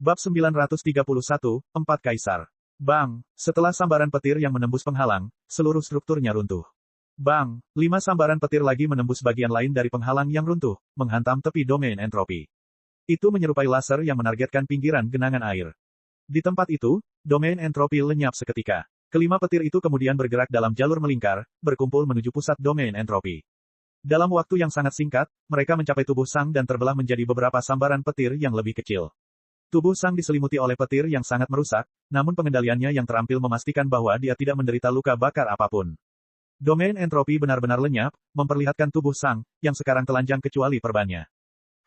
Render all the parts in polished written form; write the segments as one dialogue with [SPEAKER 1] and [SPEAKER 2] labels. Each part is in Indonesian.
[SPEAKER 1] Bab 931, Empat Kaisar. Bang, setelah sambaran petir yang menembus penghalang, seluruh strukturnya runtuh. Bang, 5 sambaran petir lagi menembus bagian lain dari penghalang yang runtuh, menghantam tepi domain entropi. Itu menyerupai laser yang menargetkan pinggiran genangan air. Di tempat itu, domain entropi lenyap seketika. Kelima petir itu kemudian bergerak dalam jalur melingkar, berkumpul menuju pusat domain entropi. Dalam waktu yang sangat singkat, mereka mencapai tubuh Sang dan terbelah menjadi beberapa sambaran petir yang lebih kecil. Tubuh Sang diselimuti oleh petir yang sangat merusak, namun pengendaliannya yang terampil memastikan bahwa dia tidak menderita luka bakar apapun. Domain entropi benar-benar lenyap, memperlihatkan tubuh Sang, yang sekarang telanjang kecuali perbannya.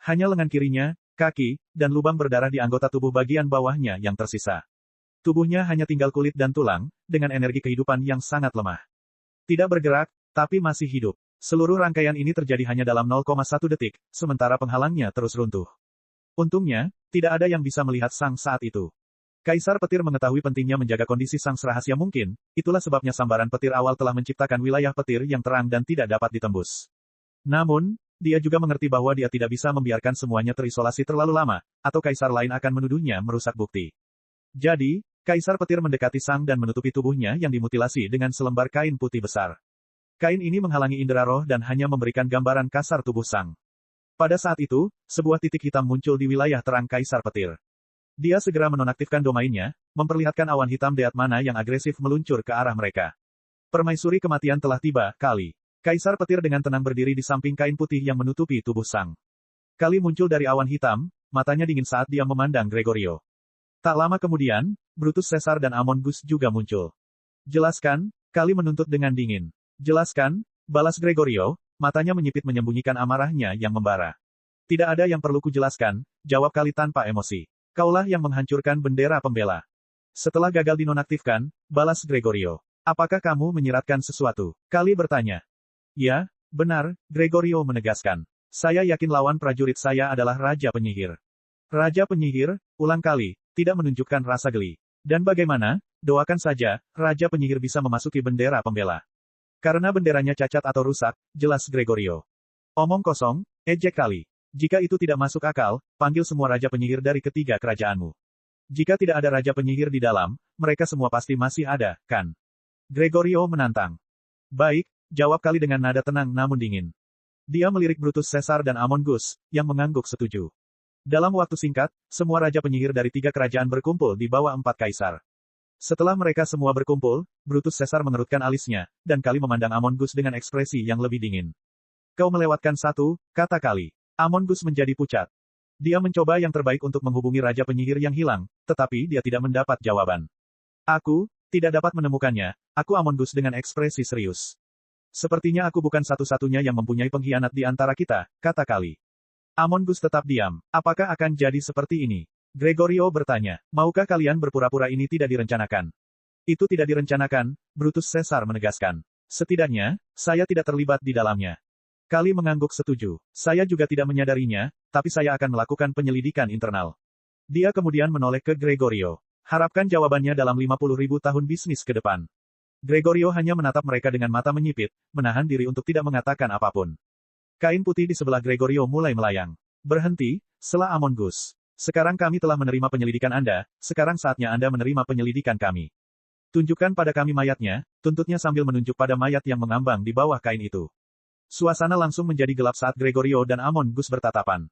[SPEAKER 1] Hanya lengan kirinya, kaki, dan lubang berdarah di anggota tubuh bagian bawahnya yang tersisa. Tubuhnya hanya tinggal kulit dan tulang, dengan energi kehidupan yang sangat lemah. Tidak bergerak, tapi masih hidup. Seluruh rangkaian ini terjadi hanya dalam 0,1 detik, sementara penghalangnya terus runtuh. Untungnya, tidak ada yang bisa melihat Sang saat itu. Kaisar Petir mengetahui pentingnya menjaga kondisi Sang serahasia mungkin, itulah sebabnya sambaran petir awal telah menciptakan wilayah petir yang terang dan tidak dapat ditembus. Namun, dia juga mengerti bahwa dia tidak bisa membiarkan semuanya terisolasi terlalu lama, atau kaisar lain akan menuduhnya merusak bukti. Jadi, Kaisar Petir mendekati Sang dan menutupi tubuhnya yang dimutilasi dengan selembar kain putih besar. Kain ini menghalangi indera roh dan hanya memberikan gambaran kasar tubuh Sang. Pada saat itu, sebuah titik hitam muncul di wilayah terang Kaisar Petir. Dia segera menonaktifkan domainnya, memperlihatkan awan hitam deat mana yang agresif meluncur ke arah mereka. Permaisuri kematian telah tiba, Kali. Kaisar Petir dengan tenang berdiri di samping kain putih yang menutupi tubuh Sang. Kali muncul dari awan hitam, matanya dingin saat dia memandang Gregorio. Tak lama kemudian, Brutus Caesar dan Amon Gus juga muncul. Jelaskan, Kali menuntut dengan dingin. Jelaskan, balas Gregorio, matanya menyipit menyembunyikan amarahnya yang membara. Tidak ada yang perlu kujelaskan, jawab Kali tanpa emosi. Kaulah yang menghancurkan bendera pembela. Setelah gagal dinonaktifkan, balas Gregorio. Apakah kamu menyiratkan sesuatu? Kali bertanya. Ya, benar, Gregorio menegaskan. Saya yakin lawan prajurit saya adalah Raja Penyihir. Raja Penyihir, ulang Kali, tidak menunjukkan rasa geli. Dan bagaimana, doakan saja, Raja Penyihir bisa memasuki bendera pembela. Karena benderanya cacat atau rusak, jelas Gregorio. Omong kosong, ejek Kali. Jika itu tidak masuk akal, panggil semua Raja Penyihir dari ketiga kerajaanmu. Jika tidak ada Raja Penyihir di dalam, mereka semua pasti masih ada, kan? Gregorio menantang. Baik, jawab Kali dengan nada tenang namun dingin. Dia melirik Brutus Caesar dan Amon Gus, yang mengangguk setuju. Dalam waktu singkat, semua Raja Penyihir dari 3 kerajaan berkumpul di bawah 4 kaisar. Setelah mereka semua berkumpul, Brutus Caesar mengerutkan alisnya, dan Kali memandang Amon Gus dengan ekspresi yang lebih dingin. Kau melewatkan satu, kata Kali. Amon Gus menjadi pucat. Dia mencoba yang terbaik untuk menghubungi Raja Penyihir yang hilang, tetapi dia tidak mendapat jawaban. Aku, tidak dapat menemukannya, aku Amon Gus dengan ekspresi serius. Sepertinya aku bukan satu-satunya yang mempunyai pengkhianat di antara kita, kata Kali. Amon Gus tetap diam. Apakah akan jadi seperti ini? Gregorio bertanya. Maukah kalian berpura-pura ini tidak direncanakan? Itu tidak direncanakan, Brutus Caesar menegaskan. Setidaknya, saya tidak terlibat di dalamnya. Kali mengangguk setuju. Saya juga tidak menyadarinya, tapi saya akan melakukan penyelidikan internal. Dia kemudian menoleh ke Gregorio. Harapkan jawabannya dalam 50.000 tahun bisnis ke depan. Gregorio hanya menatap mereka dengan mata menyipit, menahan diri untuk tidak mengatakan apapun. Kain putih di sebelah Gregorio mulai melayang. Berhenti, sela Amon Gus. Sekarang kami telah menerima penyelidikan Anda, sekarang saatnya Anda menerima penyelidikan kami. Tunjukkan pada kami mayatnya, tuntutnya sambil menunjuk pada mayat yang mengambang di bawah kain itu. Suasana langsung menjadi gelap saat Gregorio dan Amon Gus bertatapan.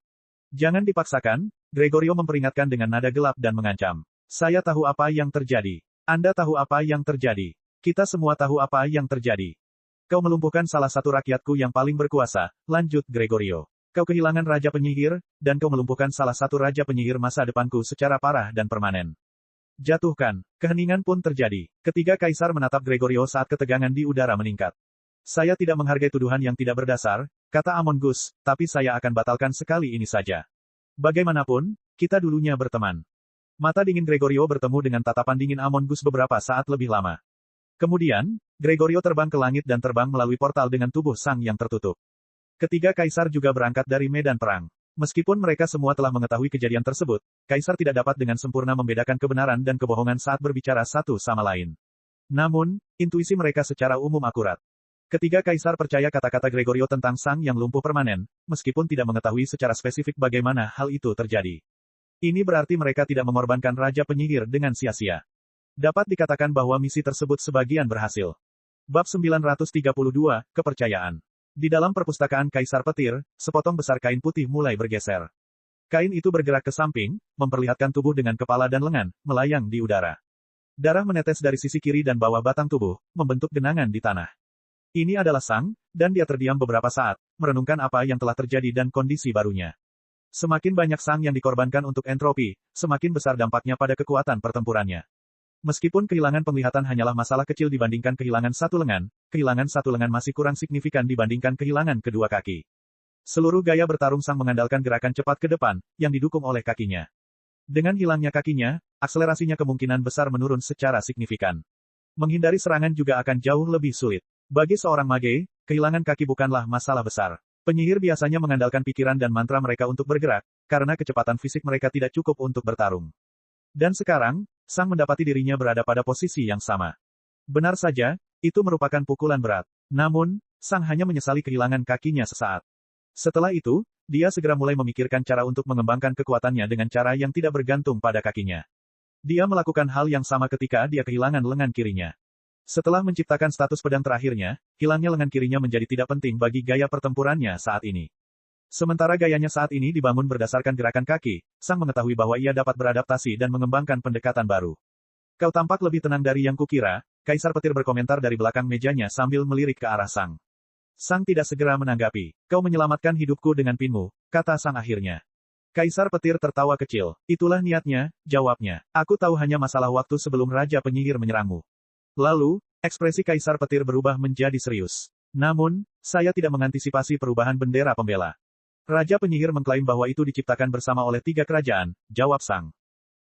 [SPEAKER 1] Jangan dipaksakan, Gregorio memperingatkan dengan nada gelap dan mengancam. Saya tahu apa yang terjadi. Anda tahu apa yang terjadi. Kita semua tahu apa yang terjadi. Kau melumpuhkan salah satu rakyatku yang paling berkuasa, lanjut Gregorio. Kau kehilangan Raja Penyihir, dan kau melumpuhkan salah satu Raja Penyihir masa depanku secara parah dan permanen. Jatuhkan. Keheningan pun terjadi. Ketiga kaisar menatap Gregorio saat ketegangan di udara meningkat. Saya tidak menghargai tuduhan yang tidak berdasar, kata Amon Gus, tapi saya akan batalkan sekali ini saja. Bagaimanapun, kita dulunya berteman. Mata dingin Gregorio bertemu dengan tatapan dingin Amon Gus beberapa saat lebih lama. Kemudian, Gregorio terbang ke langit dan terbang melalui portal dengan tubuh Sang yang tertutup. Ketiga kaisar juga berangkat dari medan perang. Meskipun mereka semua telah mengetahui kejadian tersebut, kaisar tidak dapat dengan sempurna membedakan kebenaran dan kebohongan saat berbicara satu sama lain. Namun, intuisi mereka secara umum akurat. Ketiga kaisar percaya kata-kata Gregorio tentang Sang yang lumpuh permanen, meskipun tidak mengetahui secara spesifik bagaimana hal itu terjadi. Ini berarti mereka tidak mengorbankan Raja Penyihir dengan sia-sia. Dapat dikatakan bahwa misi tersebut sebagian berhasil. Bab 932, Kepercayaan. Di dalam perpustakaan Kaisar Petir, sepotong besar kain putih mulai bergeser. Kain itu bergerak ke samping, memperlihatkan tubuh dengan kepala dan lengan, melayang di udara. Darah menetes dari sisi kiri dan bawah batang tubuh, membentuk genangan di tanah. Ini adalah Sang, dan dia terdiam beberapa saat, merenungkan apa yang telah terjadi dan kondisi barunya. Semakin banyak Sang yang dikorbankan untuk entropi, semakin besar dampaknya pada kekuatan pertempurannya. Meskipun kehilangan penglihatan hanyalah masalah kecil dibandingkan kehilangan satu lengan masih kurang signifikan dibandingkan kehilangan kedua kaki. Seluruh gaya bertarung Sang mengandalkan gerakan cepat ke depan, yang didukung oleh kakinya. Dengan hilangnya kakinya, akselerasinya kemungkinan besar menurun secara signifikan. Menghindari serangan juga akan jauh lebih sulit. Bagi seorang mage, kehilangan kaki bukanlah masalah besar. Penyihir biasanya mengandalkan pikiran dan mantra mereka untuk bergerak, karena kecepatan fisik mereka tidak cukup untuk bertarung. Dan sekarang, Sang mendapati dirinya berada pada posisi yang sama. Benar saja, itu merupakan pukulan berat. Namun, Sang hanya menyesali kehilangan kakinya sesaat. Setelah itu, dia segera mulai memikirkan cara untuk mengembangkan kekuatannya dengan cara yang tidak bergantung pada kakinya. Dia melakukan hal yang sama ketika dia kehilangan lengan kirinya. Setelah menciptakan status pedang terakhirnya, hilangnya lengan kirinya menjadi tidak penting bagi gaya pertempurannya saat ini. Sementara gayanya saat ini dibangun berdasarkan gerakan kaki, Sang mengetahui bahwa ia dapat beradaptasi dan mengembangkan pendekatan baru. Kau tampak lebih tenang dari yang kukira, Kaisar Petir berkomentar dari belakang mejanya sambil melirik ke arah Sang. Sang tidak segera menanggapi. Kau menyelamatkan hidupku dengan pinmu, kata Sang akhirnya. Kaisar Petir tertawa kecil. Itulah niatnya, jawabnya. Aku tahu hanya masalah waktu sebelum Raja Penyihir menyerangmu. Lalu, ekspresi Kaisar Petir berubah menjadi serius. Namun, saya tidak mengantisipasi perubahan bendera pembela. Raja Penyihir mengklaim bahwa itu diciptakan bersama oleh 3 kerajaan, jawab Sang.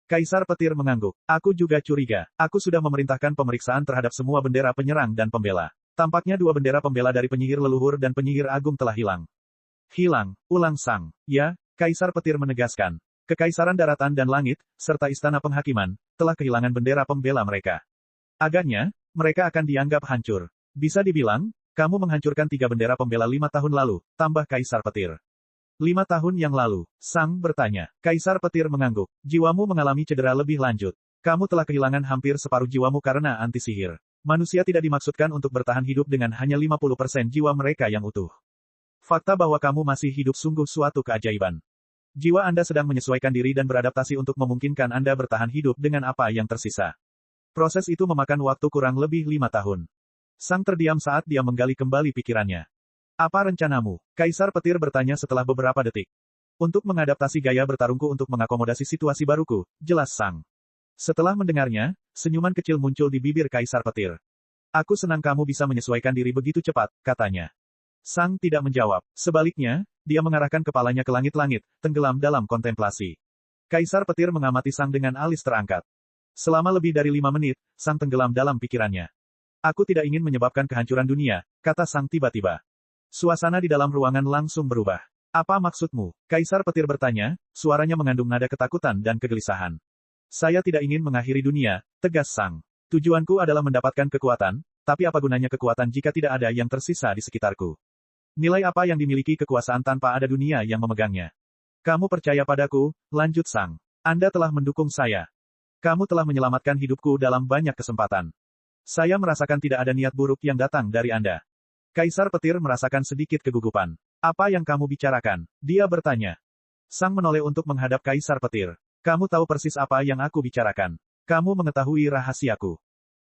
[SPEAKER 1] Kaisar Petir mengangguk. Aku juga curiga. Aku sudah memerintahkan pemeriksaan terhadap semua bendera penyerang dan pembela. Tampaknya 2 bendera pembela dari penyihir leluhur dan penyihir agung telah hilang. Hilang, ulang Sang. Ya, Kaisar Petir menegaskan. Kekaisaran daratan dan langit, serta istana penghakiman, telah kehilangan bendera pembela mereka. Agaknya, mereka akan dianggap hancur. Bisa dibilang, kamu menghancurkan 3 bendera pembela 5 tahun lalu, tambah Kaisar Petir. 5 tahun yang lalu, Sang bertanya. Kaisar Petir mengangguk. Jiwamu mengalami cedera lebih lanjut. Kamu telah kehilangan hampir separuh jiwamu karena anti-sihir. Manusia tidak dimaksudkan untuk bertahan hidup dengan hanya 50% jiwa mereka yang utuh. Fakta bahwa kamu masih hidup sungguh suatu keajaiban. Jiwa Anda sedang menyesuaikan diri dan beradaptasi untuk memungkinkan Anda bertahan hidup dengan apa yang tersisa. Proses itu memakan waktu kurang lebih 5 tahun. Sang terdiam saat dia menggali kembali pikirannya. Apa rencanamu? Kaisar Petir bertanya setelah beberapa detik. Untuk mengadaptasi gaya bertarungku untuk mengakomodasi situasi baruku, jelas Sang. Setelah mendengarnya, senyuman kecil muncul di bibir Kaisar Petir. Aku senang kamu bisa menyesuaikan diri begitu cepat, katanya. Sang tidak menjawab. Sebaliknya, dia mengarahkan kepalanya ke langit-langit, tenggelam dalam kontemplasi. Kaisar Petir mengamati Sang dengan alis terangkat. Selama lebih dari 5 menit, Sang tenggelam dalam pikirannya. Aku tidak ingin menyebabkan kehancuran dunia, kata Sang tiba-tiba. Suasana di dalam ruangan langsung berubah. Apa maksudmu? Kaisar Petir bertanya, suaranya mengandung nada ketakutan dan kegelisahan. Saya tidak ingin mengakhiri dunia, tegas Sang. Tujuanku adalah mendapatkan kekuatan, tapi apa gunanya kekuatan jika tidak ada yang tersisa di sekitarku? Nilai apa yang dimiliki kekuasaan tanpa ada dunia yang memegangnya? Kamu percaya padaku, lanjut Sang. Anda telah mendukung saya. Kamu telah menyelamatkan hidupku dalam banyak kesempatan. Saya merasakan tidak ada niat buruk yang datang dari Anda. Kaisar Petir merasakan sedikit kegugupan. Apa yang kamu bicarakan? Dia bertanya. Sang menoleh untuk menghadap Kaisar Petir. Kamu tahu persis apa yang aku bicarakan. Kamu mengetahui rahasiaku.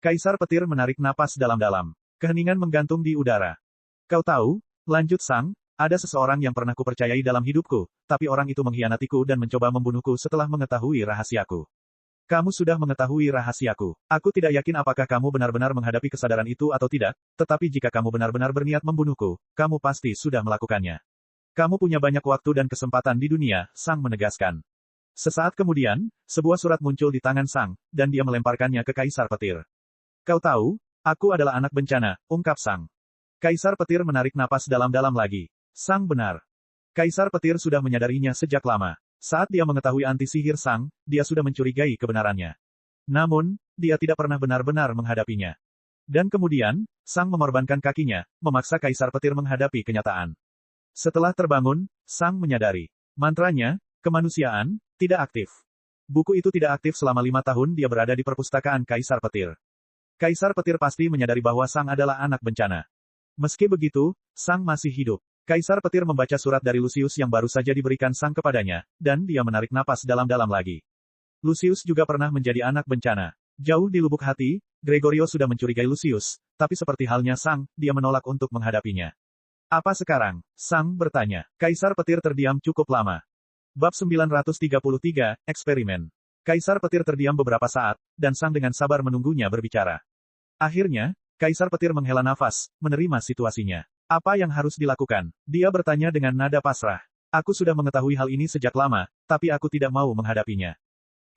[SPEAKER 1] Kaisar Petir menarik napas dalam-dalam. Keheningan menggantung di udara. Kau tahu, lanjut Sang, ada seseorang yang pernah kupercayai dalam hidupku, tapi orang itu mengkhianatiku dan mencoba membunuhku setelah mengetahui rahasiaku. Kamu sudah mengetahui rahasiaku. Aku tidak yakin apakah kamu benar-benar menghadapi kesadaran itu atau tidak, tetapi jika kamu benar-benar berniat membunuhku, kamu pasti sudah melakukannya. Kamu punya banyak waktu dan kesempatan di dunia, Sang menegaskan. Sesaat kemudian, sebuah surat muncul di tangan Sang, dan dia melemparkannya ke Kaisar Petir. Kau tahu, aku adalah anak bencana, ungkap Sang. Kaisar Petir menarik napas dalam-dalam lagi. Sang benar. Kaisar Petir sudah menyadarinya sejak lama. Saat dia mengetahui anti-sihir Sang, dia sudah mencurigai kebenarannya. Namun, dia tidak pernah benar-benar menghadapinya. Dan kemudian, Sang mengorbankan kakinya, memaksa Kaisar Petir menghadapi kenyataan. Setelah terbangun, Sang menyadari. Mantranya, kemanusiaan, Tidak aktif. Buku itu tidak aktif selama 5 tahun dia berada di perpustakaan Kaisar Petir. Kaisar Petir pasti menyadari bahwa Sang adalah anak bencana. Meski begitu, Sang masih hidup. Kaisar Petir membaca surat dari Lucius yang baru saja diberikan Sang kepadanya, dan dia menarik napas dalam-dalam lagi. Lucius juga pernah menjadi anak bencana. Jauh di lubuk hati, Gregorio sudah mencurigai Lucius, tapi seperti halnya Sang, dia menolak untuk menghadapinya. Apa sekarang? Sang bertanya. Kaisar Petir terdiam cukup lama. Bab 933, Eksperimen. Kaisar Petir terdiam beberapa saat, dan Sang dengan sabar menunggunya berbicara. Akhirnya, Kaisar Petir menghela nafas, menerima situasinya. Apa yang harus dilakukan? Dia bertanya dengan nada pasrah. Aku sudah mengetahui hal ini sejak lama, tapi aku tidak mau menghadapinya.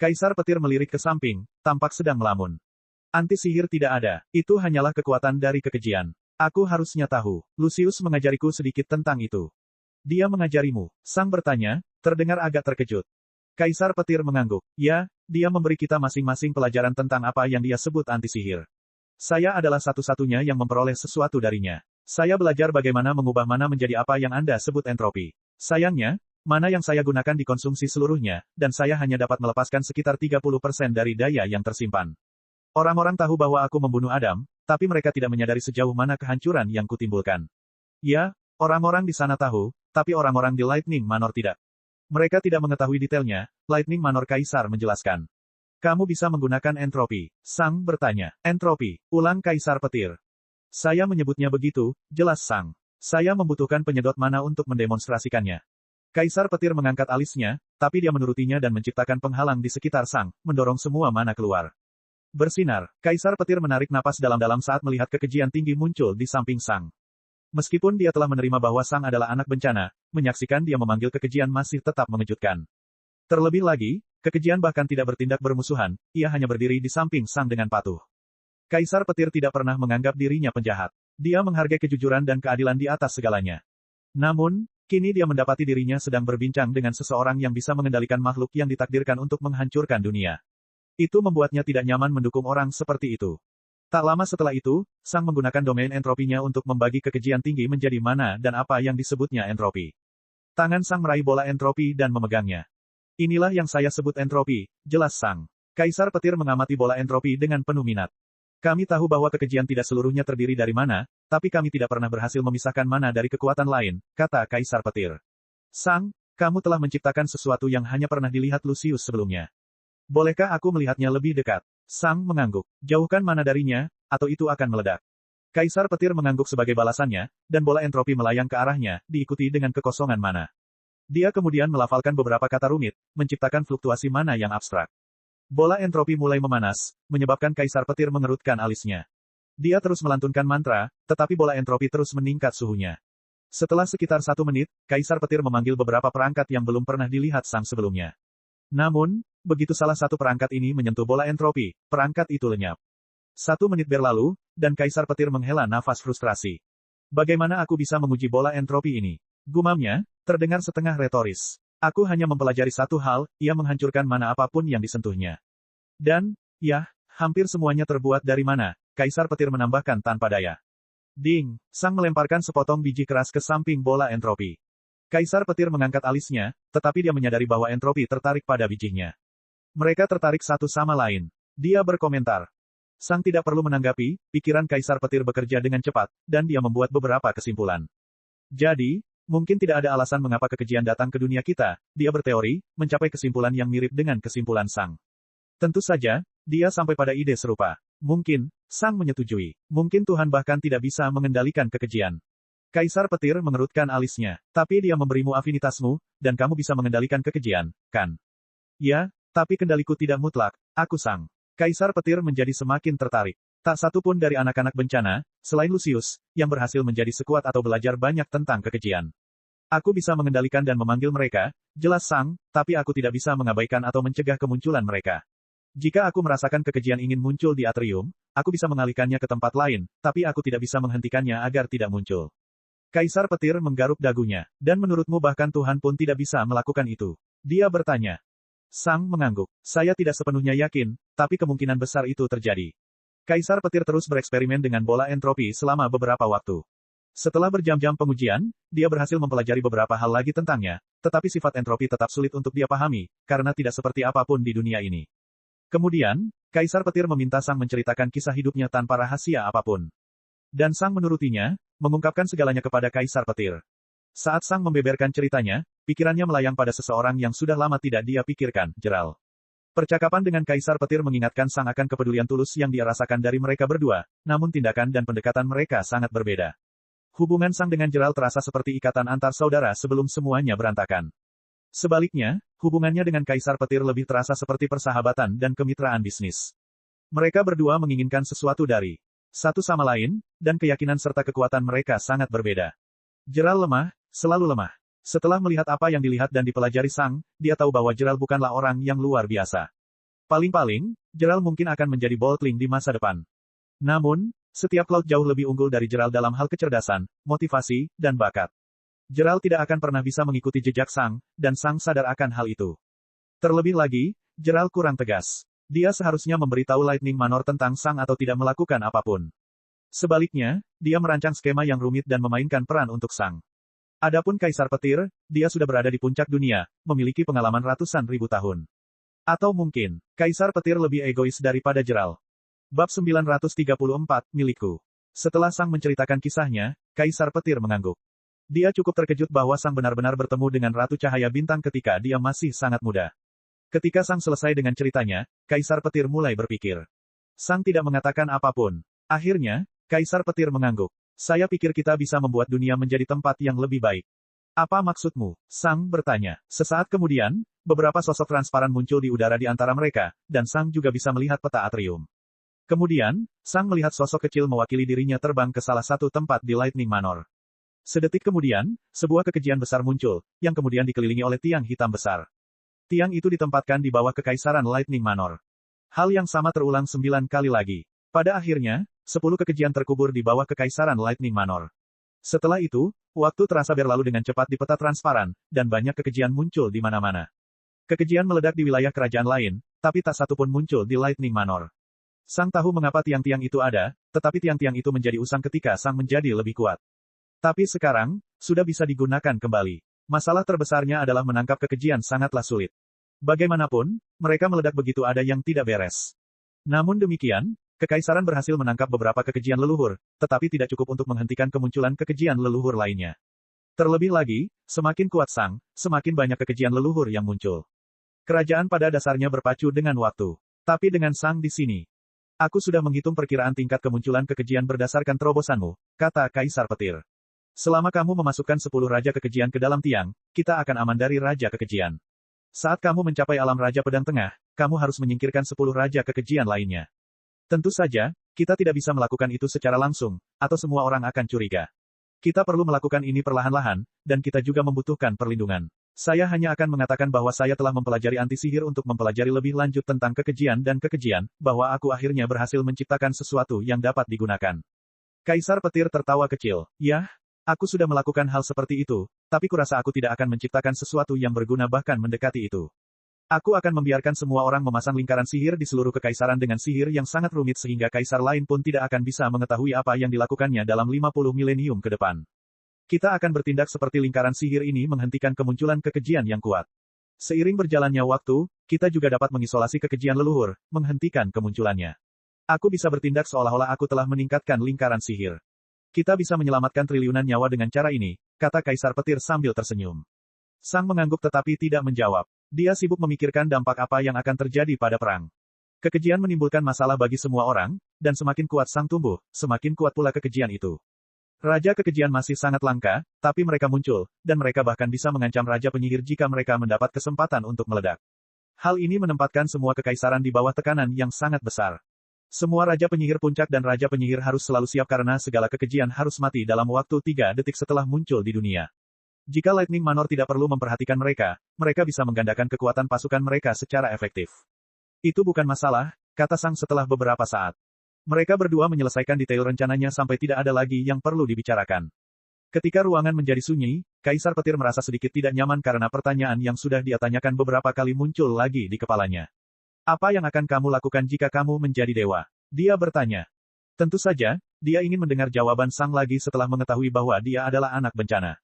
[SPEAKER 1] Kaisar Petir melirik ke samping, tampak sedang melamun. Anti-sihir tidak ada, itu hanyalah kekuatan dari kekejian. Aku harusnya tahu. Lucius mengajariku sedikit tentang itu. Dia mengajarimu? Sang bertanya, terdengar agak terkejut. Kaisar Petir mengangguk. Ya, dia memberi kita masing-masing pelajaran tentang apa yang dia sebut anti-sihir. Saya adalah satu-satunya yang memperoleh sesuatu darinya. Saya belajar bagaimana mengubah mana menjadi apa yang Anda sebut entropi. Sayangnya, mana yang saya gunakan dikonsumsi seluruhnya, dan saya hanya dapat melepaskan sekitar 30% dari daya yang tersimpan. Orang-orang tahu bahwa aku membunuh Adam, tapi mereka tidak menyadari sejauh mana kehancuran yang kutimbulkan. Ya, orang-orang di sana tahu, tapi orang-orang di Lightning Manor tidak. Mereka tidak mengetahui detailnya, Lightning Manor Kaisar menjelaskan. Kamu bisa menggunakan entropi. Sang bertanya. Entropi, ulang Kaisar Petir. Saya menyebutnya begitu, jelas Sang. Saya membutuhkan penyedot mana untuk mendemonstrasikannya. Kaisar Petir mengangkat alisnya, tapi dia menurutinya dan menciptakan penghalang di sekitar Sang, mendorong semua mana keluar. Bersinar, Kaisar Petir menarik napas dalam-dalam saat melihat kekejian tinggi muncul di samping Sang. Meskipun dia telah menerima bahwa Sang adalah anak bencana, menyaksikan dia memanggil kekejian masih tetap mengejutkan. Terlebih lagi, kekejian bahkan tidak bertindak bermusuhan, ia hanya berdiri di samping Sang dengan patuh. Kaisar Petir tidak pernah menganggap dirinya penjahat. Dia menghargai kejujuran dan keadilan di atas segalanya. Namun, kini dia mendapati dirinya sedang berbincang dengan seseorang yang bisa mengendalikan makhluk yang ditakdirkan untuk menghancurkan dunia. Itu membuatnya tidak nyaman mendukung orang seperti itu. Tak lama setelah itu, Sang menggunakan domain entropinya untuk membagi kekejian tinggi menjadi mana dan apa yang disebutnya entropi. Tangan Sang meraih bola entropi dan memegangnya. Inilah yang saya sebut entropi, jelas Sang. Kaisar Petir mengamati bola entropi dengan penuh minat. Kami tahu bahwa kekejian tidak seluruhnya terdiri dari mana, tapi kami tidak pernah berhasil memisahkan mana dari kekuatan lain, kata Kaisar Petir. Sang, kamu telah menciptakan sesuatu yang hanya pernah dilihat Lucius sebelumnya. Bolehkah aku melihatnya lebih dekat? Sang mengangguk. Jauhkan mana darinya, atau itu akan meledak. Kaisar Petir mengangguk sebagai balasannya, dan bola entropi melayang ke arahnya, diikuti dengan kekosongan mana. Dia kemudian melafalkan beberapa kata rumit, menciptakan fluktuasi mana yang abstrak. Bola entropi mulai memanas, menyebabkan Kaisar Petir mengerutkan alisnya. Dia terus melantunkan mantra, tetapi bola entropi terus meningkat suhunya. Setelah sekitar 1 menit, Kaisar Petir memanggil beberapa perangkat yang belum pernah dilihat Sang sebelumnya. Namun, begitu salah satu perangkat ini menyentuh bola entropi, perangkat itu lenyap. 1 menit berlalu, dan Kaisar Petir menghela nafas frustrasi. Bagaimana aku bisa menguji bola entropi ini? Gumamnya, terdengar setengah retoris. Aku hanya mempelajari satu hal, ia menghancurkan mana apapun yang disentuhnya. Dan, ya, hampir semuanya terbuat dari mana, Kaisar Petir menambahkan tanpa daya. Ding, Sang melemparkan sepotong biji keras ke samping bola entropi. Kaisar Petir mengangkat alisnya, tetapi dia menyadari bahwa entropi tertarik pada bijinya. Mereka tertarik satu sama lain. Dia berkomentar. Sang tidak perlu menanggapi, pikiran Kaisar Petir bekerja dengan cepat, dan dia membuat beberapa kesimpulan. Jadi, mungkin tidak ada alasan mengapa kekejian datang ke dunia kita, dia berteori, mencapai kesimpulan yang mirip dengan kesimpulan Sang. Tentu saja, dia sampai pada ide serupa. Mungkin, Sang menyetujui. Mungkin Tuhan bahkan tidak bisa mengendalikan kekejian. Kaisar Petir mengerutkan alisnya. Tapi dia memberimu afinitasmu, dan kamu bisa mengendalikan kekejian, kan? Ya, tapi kendaliku tidak mutlak, aku Sang. Kaisar Petir menjadi semakin tertarik. Tak satu pun dari anak-anak bencana, selain Lucius, yang berhasil menjadi sekuat atau belajar banyak tentang kekejian. Aku bisa mengendalikan dan memanggil mereka, jelas Sang, tapi aku tidak bisa mengabaikan atau mencegah kemunculan mereka. Jika aku merasakan kekejian ingin muncul di atrium, aku bisa mengalihkannya ke tempat lain, tapi aku tidak bisa menghentikannya agar tidak muncul. Kaisar Petir menggaruk dagunya. Dan menurutmu bahkan Tuhan pun tidak bisa melakukan itu? Dia bertanya. Sang mengangguk. Saya tidak sepenuhnya yakin, tapi kemungkinan besar itu terjadi. Kaisar Petir terus bereksperimen dengan bola entropi selama beberapa waktu. Setelah berjam-jam pengujian, dia berhasil mempelajari beberapa hal lagi tentangnya, tetapi sifat entropi tetap sulit untuk dia pahami, karena tidak seperti apapun di dunia ini. Kemudian, Kaisar Petir meminta Sang menceritakan kisah hidupnya tanpa rahasia apapun. Dan Sang menurutinya, mengungkapkan segalanya kepada Kaisar Petir. Saat Sang membeberkan ceritanya, pikirannya melayang pada seseorang yang sudah lama tidak dia pikirkan, Jeral. Percakapan dengan Kaisar Petir mengingatkan Sang akan kepedulian tulus yang dia rasakan dari mereka berdua, namun tindakan dan pendekatan mereka sangat berbeda. Hubungan Sang dengan Jeral terasa seperti ikatan antar saudara sebelum semuanya berantakan. Sebaliknya, hubungannya dengan Kaisar Petir lebih terasa seperti persahabatan dan kemitraan bisnis. Mereka berdua menginginkan sesuatu dari satu sama lain, dan keyakinan serta kekuatan mereka sangat berbeda. Jeral lemah, selalu lemah. Setelah melihat apa yang dilihat dan dipelajari Sang, dia tahu bahwa Jeral bukanlah orang yang luar biasa. Paling-paling, Jeral mungkin akan menjadi Boltling di masa depan. Namun, setiap Cloud jauh lebih unggul dari Jeral dalam hal kecerdasan, motivasi, dan bakat. Jeral tidak akan pernah bisa mengikuti jejak Sang, dan Sang sadar akan hal itu. Terlebih lagi, Jeral kurang tegas. Dia seharusnya memberitahu Lightning Manor tentang Sang atau tidak melakukan apapun. Sebaliknya, dia merancang skema yang rumit dan memainkan peran untuk Sang. Adapun Kaisar Petir, dia sudah berada di puncak dunia, memiliki pengalaman ratusan ribu tahun. Atau mungkin, Kaisar Petir lebih egois daripada Jeral. Bab 934, milikku. Setelah Sang menceritakan kisahnya, Kaisar Petir mengangguk. Dia cukup terkejut bahwa Sang benar-benar bertemu dengan Ratu Cahaya Bintang ketika dia masih sangat muda. Ketika Sang selesai dengan ceritanya, Kaisar Petir mulai berpikir. Sang tidak mengatakan apapun. Akhirnya, Kaisar Petir mengangguk. Saya pikir kita bisa membuat dunia menjadi tempat yang lebih baik. Apa maksudmu? Sang bertanya. Sesaat kemudian, beberapa sosok transparan muncul di udara di antara mereka, dan Sang juga bisa melihat peta atrium. Kemudian, Sang melihat sosok kecil mewakili dirinya terbang ke salah satu tempat di Lightning Manor. Sedetik kemudian, sebuah kekejian besar muncul, yang kemudian dikelilingi oleh tiang hitam besar. Tiang itu ditempatkan di bawah kekaisaran Lightning Manor. Hal yang sama terulang 9 kali lagi. Pada akhirnya, 10 kekejian terkubur di bawah kekaisaran Lightning Manor. Setelah itu, waktu terasa berlalu dengan cepat di peta transparan, dan banyak kekejian muncul di mana-mana. Kekejian meledak di wilayah kerajaan lain, tapi tak satu pun muncul di Lightning Manor. Sang tahu mengapa tiang-tiang itu ada, tetapi tiang-tiang itu menjadi usang ketika Sang menjadi lebih kuat. Tapi sekarang, sudah bisa digunakan kembali. Masalah terbesarnya adalah menangkap kekejian sangatlah sulit. Bagaimanapun, mereka meledak begitu ada yang tidak beres. Namun demikian, Kekaisaran berhasil menangkap beberapa kekejian leluhur, tetapi tidak cukup untuk menghentikan kemunculan kekejian leluhur lainnya. Terlebih lagi, semakin kuat Sang, semakin banyak kekejian leluhur yang muncul. Kerajaan pada dasarnya berpacu dengan waktu. Tapi dengan Sang di sini. Aku sudah menghitung perkiraan tingkat kemunculan kekejian berdasarkan terobosanmu, kata Kaisar Petir. Selama kamu memasukkan 10 Raja Kekejian ke dalam tiang, kita akan aman dari Raja Kekejian. Saat kamu mencapai alam Raja Pedang Tengah, kamu harus menyingkirkan 10 Raja Kekejian lainnya. Tentu saja, kita tidak bisa melakukan itu secara langsung, atau semua orang akan curiga. Kita perlu melakukan ini perlahan-lahan, dan kita juga membutuhkan perlindungan. Saya hanya akan mengatakan bahwa saya telah mempelajari anti-sihir untuk mempelajari lebih lanjut tentang kekejian dan kekejian, bahwa aku akhirnya berhasil menciptakan sesuatu yang dapat digunakan. Kaisar Petir tertawa kecil. Yah, aku sudah melakukan hal seperti itu, tapi kurasa aku tidak akan menciptakan sesuatu yang berguna bahkan mendekati itu. Aku akan membiarkan semua orang memasang lingkaran sihir di seluruh kekaisaran dengan sihir yang sangat rumit sehingga kaisar lain pun tidak akan bisa mengetahui apa yang dilakukannya dalam 50 milenium ke depan. Kita akan bertindak seperti lingkaran sihir ini menghentikan kemunculan kekejian yang kuat. Seiring berjalannya waktu, kita juga dapat mengisolasi kekejian leluhur, menghentikan kemunculannya. Aku bisa bertindak seolah-olah aku telah meningkatkan lingkaran sihir. Kita bisa menyelamatkan triliunan nyawa dengan cara ini, kata Kaisar Petir sambil tersenyum. Sang mengangguk tetapi tidak menjawab. Dia sibuk memikirkan dampak apa yang akan terjadi pada perang. Kekejian menimbulkan masalah bagi semua orang, dan semakin kuat Sang tumbuh, semakin kuat pula kekejian itu. Raja kekejian masih sangat langka, tapi mereka muncul, dan mereka bahkan bisa mengancam Raja Penyihir jika mereka mendapat kesempatan untuk meledak. Hal ini menempatkan semua kekaisaran di bawah tekanan yang sangat besar. Semua Raja Penyihir Puncak dan Raja Penyihir harus selalu siap karena segala kekejian harus mati dalam waktu 3 detik setelah muncul di dunia. Jika Lightning Manor tidak perlu memperhatikan mereka, mereka bisa menggandakan kekuatan pasukan mereka secara efektif. Itu bukan masalah, kata Sang setelah beberapa saat. Mereka berdua menyelesaikan detail rencananya sampai tidak ada lagi yang perlu dibicarakan. Ketika ruangan menjadi sunyi, Kaisar Petir merasa sedikit tidak nyaman karena pertanyaan yang sudah dia tanyakan beberapa kali muncul lagi di kepalanya. Apa yang akan kamu lakukan jika kamu menjadi dewa? Dia bertanya. Tentu saja, dia ingin mendengar jawaban Sang lagi setelah mengetahui bahwa dia adalah anak bencana.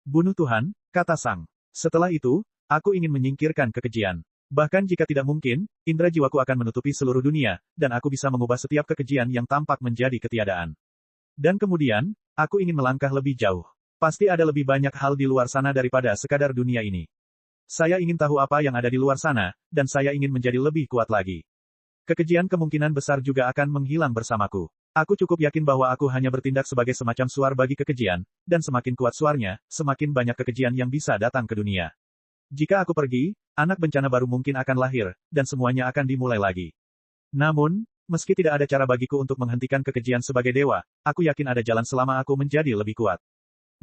[SPEAKER 1] Bunuh Tuhan, kata Sang. Setelah itu, aku ingin menyingkirkan kekejian. Bahkan jika tidak mungkin, indera jiwaku akan menutupi seluruh dunia, dan aku bisa mengubah setiap kekejian yang tampak menjadi ketiadaan. Dan kemudian, aku ingin melangkah lebih jauh. Pasti ada lebih banyak hal di luar sana daripada sekadar dunia ini. Saya ingin tahu apa yang ada di luar sana, dan saya ingin menjadi lebih kuat lagi. Kekejian kemungkinan besar juga akan menghilang bersamaku. Aku cukup yakin bahwa aku hanya bertindak sebagai semacam suar bagi kekejian, dan semakin kuat suarnya, semakin banyak kekejian yang bisa datang ke dunia. Jika aku pergi, anak bencana baru mungkin akan lahir, dan semuanya akan dimulai lagi. Namun, meski tidak ada cara bagiku untuk menghentikan kekejian sebagai dewa, aku yakin ada jalan selama aku menjadi lebih kuat.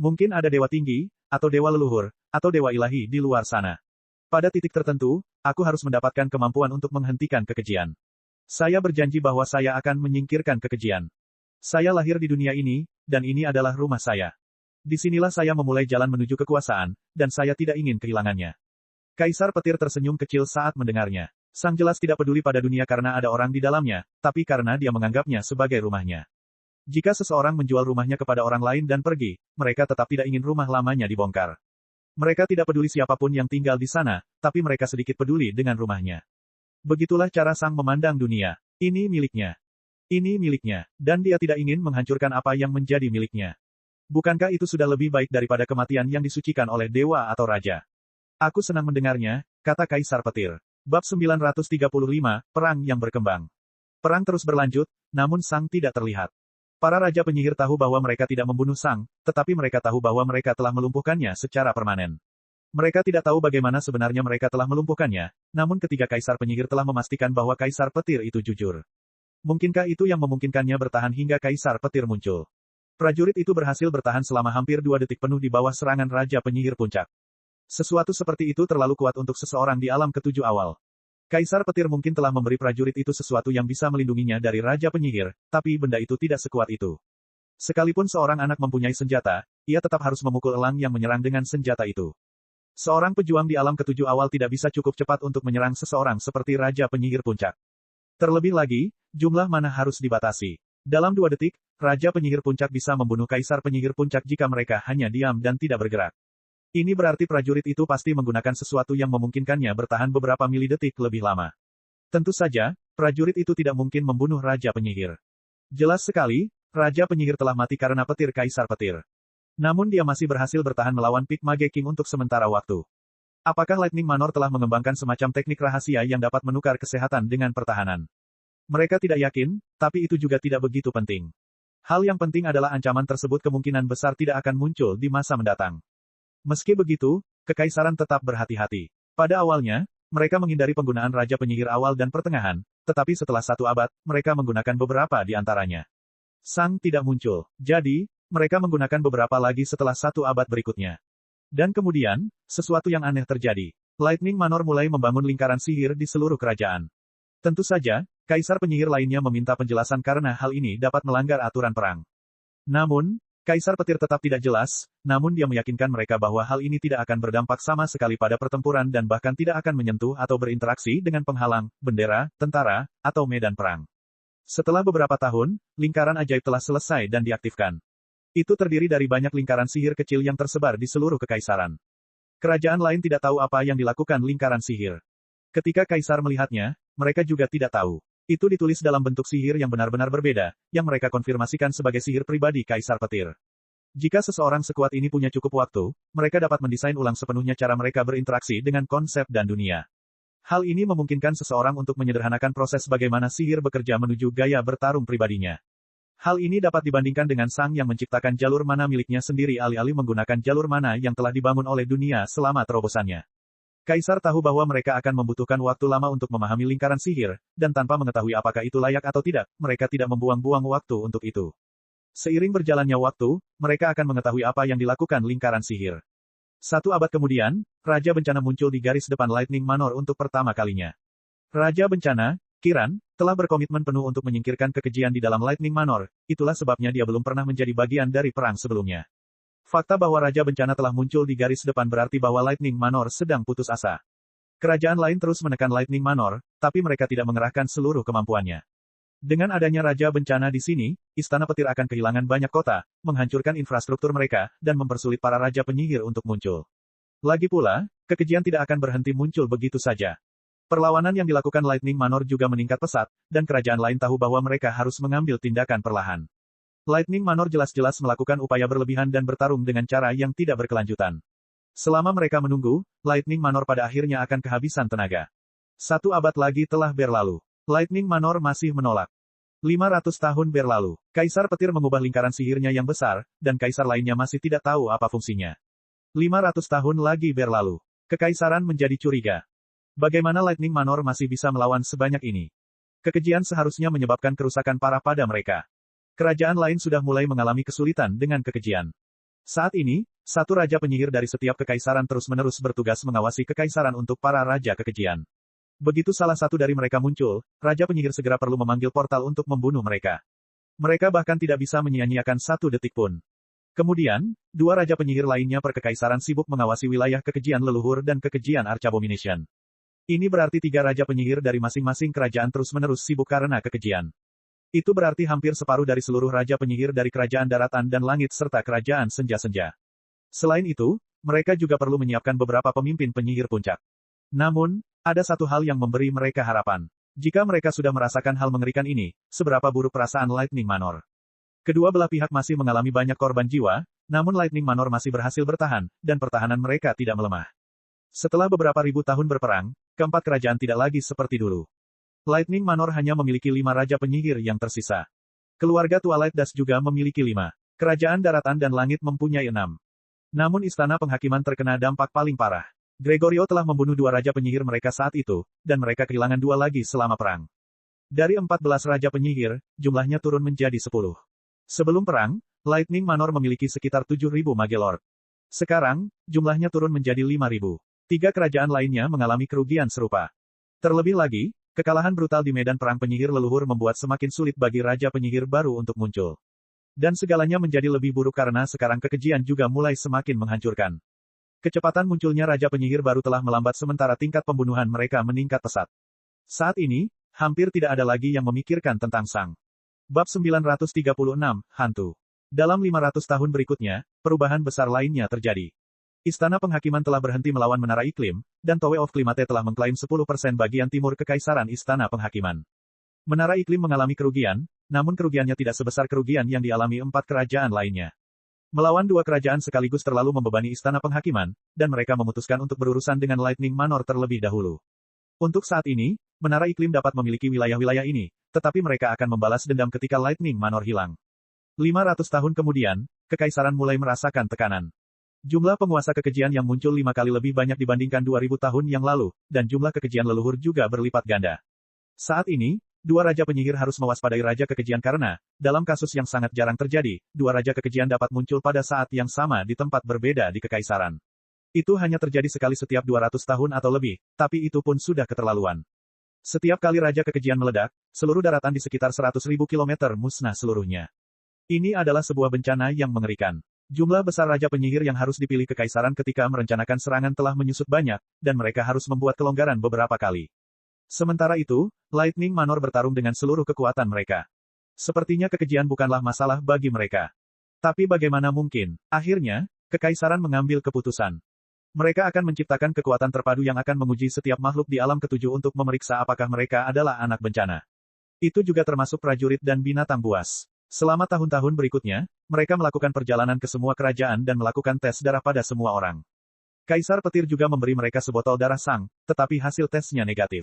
[SPEAKER 1] Mungkin ada dewa tinggi, atau dewa leluhur, atau dewa ilahi di luar sana. Pada titik tertentu, aku harus mendapatkan kemampuan untuk menghentikan kekejian. Saya berjanji bahwa saya akan menyingkirkan kekejian. Saya lahir di dunia ini, dan ini adalah rumah saya. Disinilah saya memulai jalan menuju kekuasaan, dan saya tidak ingin kehilangannya. Kaisar Petir tersenyum kecil saat mendengarnya. Sang jelas tidak peduli pada dunia karena ada orang di dalamnya, tapi karena dia menganggapnya sebagai rumahnya. Jika seseorang menjual rumahnya kepada orang lain dan pergi, mereka tetap tidak ingin rumah lamanya dibongkar. Mereka tidak peduli siapapun yang tinggal di sana, tapi mereka sedikit peduli dengan rumahnya. Begitulah cara Sang memandang dunia. Ini miliknya. Ini miliknya, dan dia tidak ingin menghancurkan apa yang menjadi miliknya. Bukankah itu sudah lebih baik daripada kematian yang disucikan oleh dewa atau raja? Aku senang mendengarnya, kata Kaisar Petir. Bab 935, Perang yang Berkembang. Perang terus berlanjut, namun Sang tidak terlihat. Para raja penyihir tahu bahwa mereka tidak membunuh Sang, tetapi mereka tahu bahwa mereka telah melumpuhkannya secara permanen. Mereka tidak tahu bagaimana sebenarnya mereka telah melumpuhkannya, namun ketiga kaisar penyihir telah memastikan bahwa Kaisar Petir itu jujur. Mungkinkah itu yang memungkinkannya bertahan hingga Kaisar Petir muncul? Prajurit itu berhasil bertahan selama hampir 2 detik penuh di bawah serangan Raja Penyihir Puncak. Sesuatu seperti itu terlalu kuat untuk seseorang di alam ketujuh awal. Kaisar Petir mungkin telah memberi prajurit itu sesuatu yang bisa melindunginya dari Raja Penyihir, tapi benda itu tidak sekuat itu. Sekalipun seorang anak mempunyai senjata, ia tetap harus memukul elang yang menyerang dengan senjata itu. Seorang pejuang di alam ketujuh awal tidak bisa cukup cepat untuk menyerang seseorang seperti Raja Penyihir Puncak. Terlebih lagi, jumlah mana harus dibatasi. Dalam 2 detik, Raja Penyihir Puncak bisa membunuh Kaisar Penyihir Puncak jika mereka hanya diam dan tidak bergerak. Ini berarti prajurit itu pasti menggunakan sesuatu yang memungkinkannya bertahan beberapa milidetik lebih lama. Tentu saja, prajurit itu tidak mungkin membunuh Raja Penyihir. Jelas sekali, Raja Penyihir telah mati karena petir Kaisar Petir. Namun dia masih berhasil bertahan melawan Pig Mage King untuk sementara waktu. Apakah Lightning Manor telah mengembangkan semacam teknik rahasia yang dapat menukar kesehatan dengan pertahanan? Mereka tidak yakin, tapi itu juga tidak begitu penting. Hal yang penting adalah ancaman tersebut kemungkinan besar tidak akan muncul di masa mendatang. Meski begitu, kekaisaran tetap berhati-hati. Pada awalnya, mereka menghindari penggunaan Raja Penyihir awal dan pertengahan, tetapi setelah 1 abad, mereka menggunakan beberapa di antaranya. Sang tidak muncul. Jadi, mereka menggunakan beberapa lagi setelah 1 abad berikutnya. Dan kemudian, sesuatu yang aneh terjadi. Lightning Manor mulai membangun lingkaran sihir di seluruh kerajaan. Tentu saja, kaisar penyihir lainnya meminta penjelasan karena hal ini dapat melanggar aturan perang. Namun, Kaisar Petir tetap tidak jelas, namun dia meyakinkan mereka bahwa hal ini tidak akan berdampak sama sekali pada pertempuran dan bahkan tidak akan menyentuh atau berinteraksi dengan penghalang, bendera, tentara, atau medan perang. Setelah beberapa tahun, lingkaran ajaib telah selesai dan diaktifkan. Itu terdiri dari banyak lingkaran sihir kecil yang tersebar di seluruh kekaisaran. Kerajaan lain tidak tahu apa yang dilakukan lingkaran sihir. Ketika kaisar melihatnya, mereka juga tidak tahu. Itu ditulis dalam bentuk sihir yang benar-benar berbeda, yang mereka konfirmasikan sebagai sihir pribadi Kaisar Petir. Jika seseorang sekuat ini punya cukup waktu, mereka dapat mendesain ulang sepenuhnya cara mereka berinteraksi dengan konsep dan dunia. Hal ini memungkinkan seseorang untuk menyederhanakan proses bagaimana sihir bekerja menuju gaya bertarung pribadinya. Hal ini dapat dibandingkan dengan Sang yang menciptakan jalur mana miliknya sendiri alih-alih menggunakan jalur mana yang telah dibangun oleh dunia selama terobosannya. Kaisar tahu bahwa mereka akan membutuhkan waktu lama untuk memahami lingkaran sihir, dan tanpa mengetahui apakah itu layak atau tidak, mereka tidak membuang-buang waktu untuk itu. Seiring berjalannya waktu, mereka akan mengetahui apa yang dilakukan lingkaran sihir. 1 abad kemudian, Raja Bencana muncul di garis depan Lightning Manor untuk pertama kalinya. Raja Bencana, Kiran, telah berkomitmen penuh untuk menyingkirkan kekejian di dalam Lightning Manor, itulah sebabnya dia belum pernah menjadi bagian dari perang sebelumnya. Fakta bahwa Raja Bencana telah muncul di garis depan berarti bahwa Lightning Manor sedang putus asa. Kerajaan lain terus menekan Lightning Manor, tapi mereka tidak mengerahkan seluruh kemampuannya. Dengan adanya Raja Bencana di sini, Istana Petir akan kehilangan banyak kota, menghancurkan infrastruktur mereka, dan mempersulit para Raja Penyihir untuk muncul. Lagi pula, kekejian tidak akan berhenti muncul begitu saja. Perlawanan yang dilakukan Lightning Manor juga meningkat pesat, dan kerajaan lain tahu bahwa mereka harus mengambil tindakan perlahan. Lightning Manor jelas-jelas melakukan upaya berlebihan dan bertarung dengan cara yang tidak berkelanjutan. Selama mereka menunggu, Lightning Manor pada akhirnya akan kehabisan tenaga. 1 abad lagi telah berlalu. Lightning Manor masih menolak. 500 tahun berlalu. Kaisar Petir mengubah lingkaran sihirnya yang besar, dan kaisar lainnya masih tidak tahu apa fungsinya. 500 tahun lagi berlalu. Kekaisaran menjadi curiga. Bagaimana Lightning Manor masih bisa melawan sebanyak ini? Kekejian seharusnya menyebabkan kerusakan parah pada mereka. Kerajaan lain sudah mulai mengalami kesulitan dengan kekejian. Saat ini, satu raja penyihir dari setiap kekaisaran terus-menerus bertugas mengawasi kekaisaran untuk para raja kekejian. Begitu salah satu dari mereka muncul, raja penyihir segera perlu memanggil portal untuk membunuh mereka. Mereka bahkan tidak bisa menyia-nyiakan 1 detik pun. Kemudian, 2 raja penyihir lainnya per kekaisaran sibuk mengawasi wilayah kekejian leluhur dan kekejian Archabomination. Ini berarti 3 raja penyihir dari masing-masing kerajaan terus-menerus sibuk karena kekejian. Itu berarti hampir separuh dari seluruh raja penyihir dari kerajaan daratan dan langit serta kerajaan senja-senja. Selain itu, mereka juga perlu menyiapkan beberapa pemimpin penyihir puncak. Namun, ada satu hal yang memberi mereka harapan. Jika mereka sudah merasakan hal mengerikan ini, seberapa buruk perasaan Lightning Manor. Kedua belah pihak masih mengalami banyak korban jiwa, namun Lightning Manor masih berhasil bertahan, dan pertahanan mereka tidak melemah. Setelah beberapa ribu tahun berperang, keempat kerajaan tidak lagi seperti dulu. Lightning Manor hanya memiliki 5 raja penyihir yang tersisa. Keluarga Twilight Dust juga memiliki 5. Kerajaan daratan dan langit mempunyai 6. Namun istana penghakiman terkena dampak paling parah. Gregorio telah membunuh 2 raja penyihir mereka saat itu, dan mereka kehilangan 2 lagi selama perang. Dari 14 raja penyihir, jumlahnya turun menjadi 10. Sebelum perang, Lightning Manor memiliki sekitar 7.000 Mage Lord. Sekarang, jumlahnya turun menjadi 5.000. 3 kerajaan lainnya mengalami kerugian serupa. Terlebih lagi, kekalahan brutal di medan perang penyihir leluhur membuat semakin sulit bagi raja penyihir baru untuk muncul. Dan segalanya menjadi lebih buruk karena sekarang kekejian juga mulai semakin menghancurkan. Kecepatan munculnya raja penyihir baru telah melambat sementara tingkat pembunuhan mereka meningkat pesat. Saat ini, hampir tidak ada lagi yang memikirkan tentang Sang. Bab 936, Hantu. Dalam 500 tahun berikutnya, perubahan besar lainnya terjadi. Istana penghakiman telah berhenti melawan menara iklim, dan Tower of Climate telah mengklaim 10% bagian timur kekaisaran istana penghakiman. Menara iklim mengalami kerugian, namun kerugiannya tidak sebesar kerugian yang dialami 4 kerajaan lainnya. Melawan 2 kerajaan sekaligus terlalu membebani istana penghakiman, dan mereka memutuskan untuk berurusan dengan Lightning Manor terlebih dahulu. Untuk saat ini, menara iklim dapat memiliki wilayah-wilayah ini, tetapi mereka akan membalas dendam ketika Lightning Manor hilang. 500 tahun kemudian, kekaisaran mulai merasakan tekanan. Jumlah penguasa kekejian yang muncul 5 kali lebih banyak dibandingkan 2000 tahun yang lalu, dan jumlah kekejian leluhur juga berlipat ganda. Saat ini, 2 raja penyihir harus mewaspadai raja kekejian karena, dalam kasus yang sangat jarang terjadi, 2 raja kekejian dapat muncul pada saat yang sama di tempat berbeda di kekaisaran. Itu hanya terjadi sekali setiap 200 tahun atau lebih, tapi itu pun sudah keterlaluan. Setiap kali raja kekejian meledak, seluruh daratan di sekitar 100.000 kilometer musnah seluruhnya. Ini adalah sebuah bencana yang mengerikan. Jumlah besar raja penyihir yang harus dipilih kekaisaran ketika merencanakan serangan telah menyusut banyak, dan mereka harus membuat kelonggaran beberapa kali. Sementara itu, Lightning Manor bertarung dengan seluruh kekuatan mereka. Sepertinya kekejian bukanlah masalah bagi mereka. Tapi bagaimana mungkin? Akhirnya, kekaisaran mengambil keputusan. Mereka akan menciptakan kekuatan terpadu yang akan menguji setiap makhluk di alam ketujuh untuk memeriksa apakah mereka adalah anak bencana. Itu juga termasuk prajurit dan binatang buas. Selama tahun-tahun berikutnya, mereka melakukan perjalanan ke semua kerajaan dan melakukan tes darah pada semua orang. Kaisar Petir juga memberi mereka sebotol darah Sang, tetapi hasil tesnya negatif.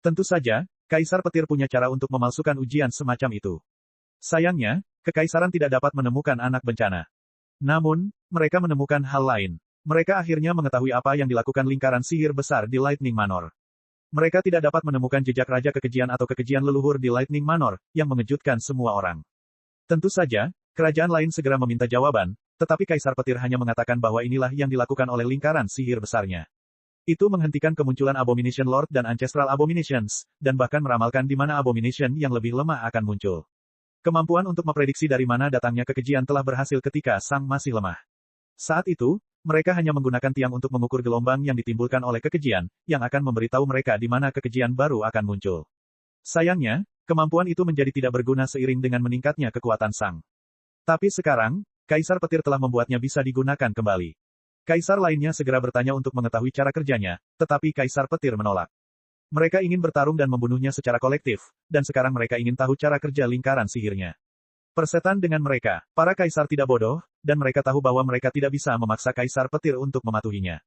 [SPEAKER 1] Tentu saja, Kaisar Petir punya cara untuk memalsukan ujian semacam itu. Sayangnya, kekaisaran tidak dapat menemukan anak bencana. Namun, mereka menemukan hal lain. Mereka akhirnya mengetahui apa yang dilakukan lingkaran sihir besar di Lightning Manor. Mereka tidak dapat menemukan jejak raja kekejian atau kekejian leluhur di Lightning Manor, yang mengejutkan semua orang. Tentu saja, kerajaan lain segera meminta jawaban, tetapi Kaisar Petir hanya mengatakan bahwa inilah yang dilakukan oleh lingkaran sihir besarnya. Itu menghentikan kemunculan Abomination Lord dan Ancestral Abominations, dan bahkan meramalkan di mana Abomination yang lebih lemah akan muncul. Kemampuan untuk memprediksi dari mana datangnya kekejian telah berhasil ketika Sang masih lemah. Saat itu, mereka hanya menggunakan tiang untuk mengukur gelombang yang ditimbulkan oleh kekejian, yang akan memberitahu mereka di mana kekejian baru akan muncul. Sayangnya, kemampuan itu menjadi tidak berguna seiring dengan meningkatnya kekuatan Sang. Tapi sekarang, Kaisar Petir telah membuatnya bisa digunakan kembali. Kaisar lainnya segera bertanya untuk mengetahui cara kerjanya, tetapi Kaisar Petir menolak. Mereka ingin bertarung dan membunuhnya secara kolektif, dan sekarang mereka ingin tahu cara kerja lingkaran sihirnya. Persetan dengan mereka, para kaisar tidak bodoh, dan mereka tahu bahwa mereka tidak bisa memaksa Kaisar Petir untuk mematuhinya.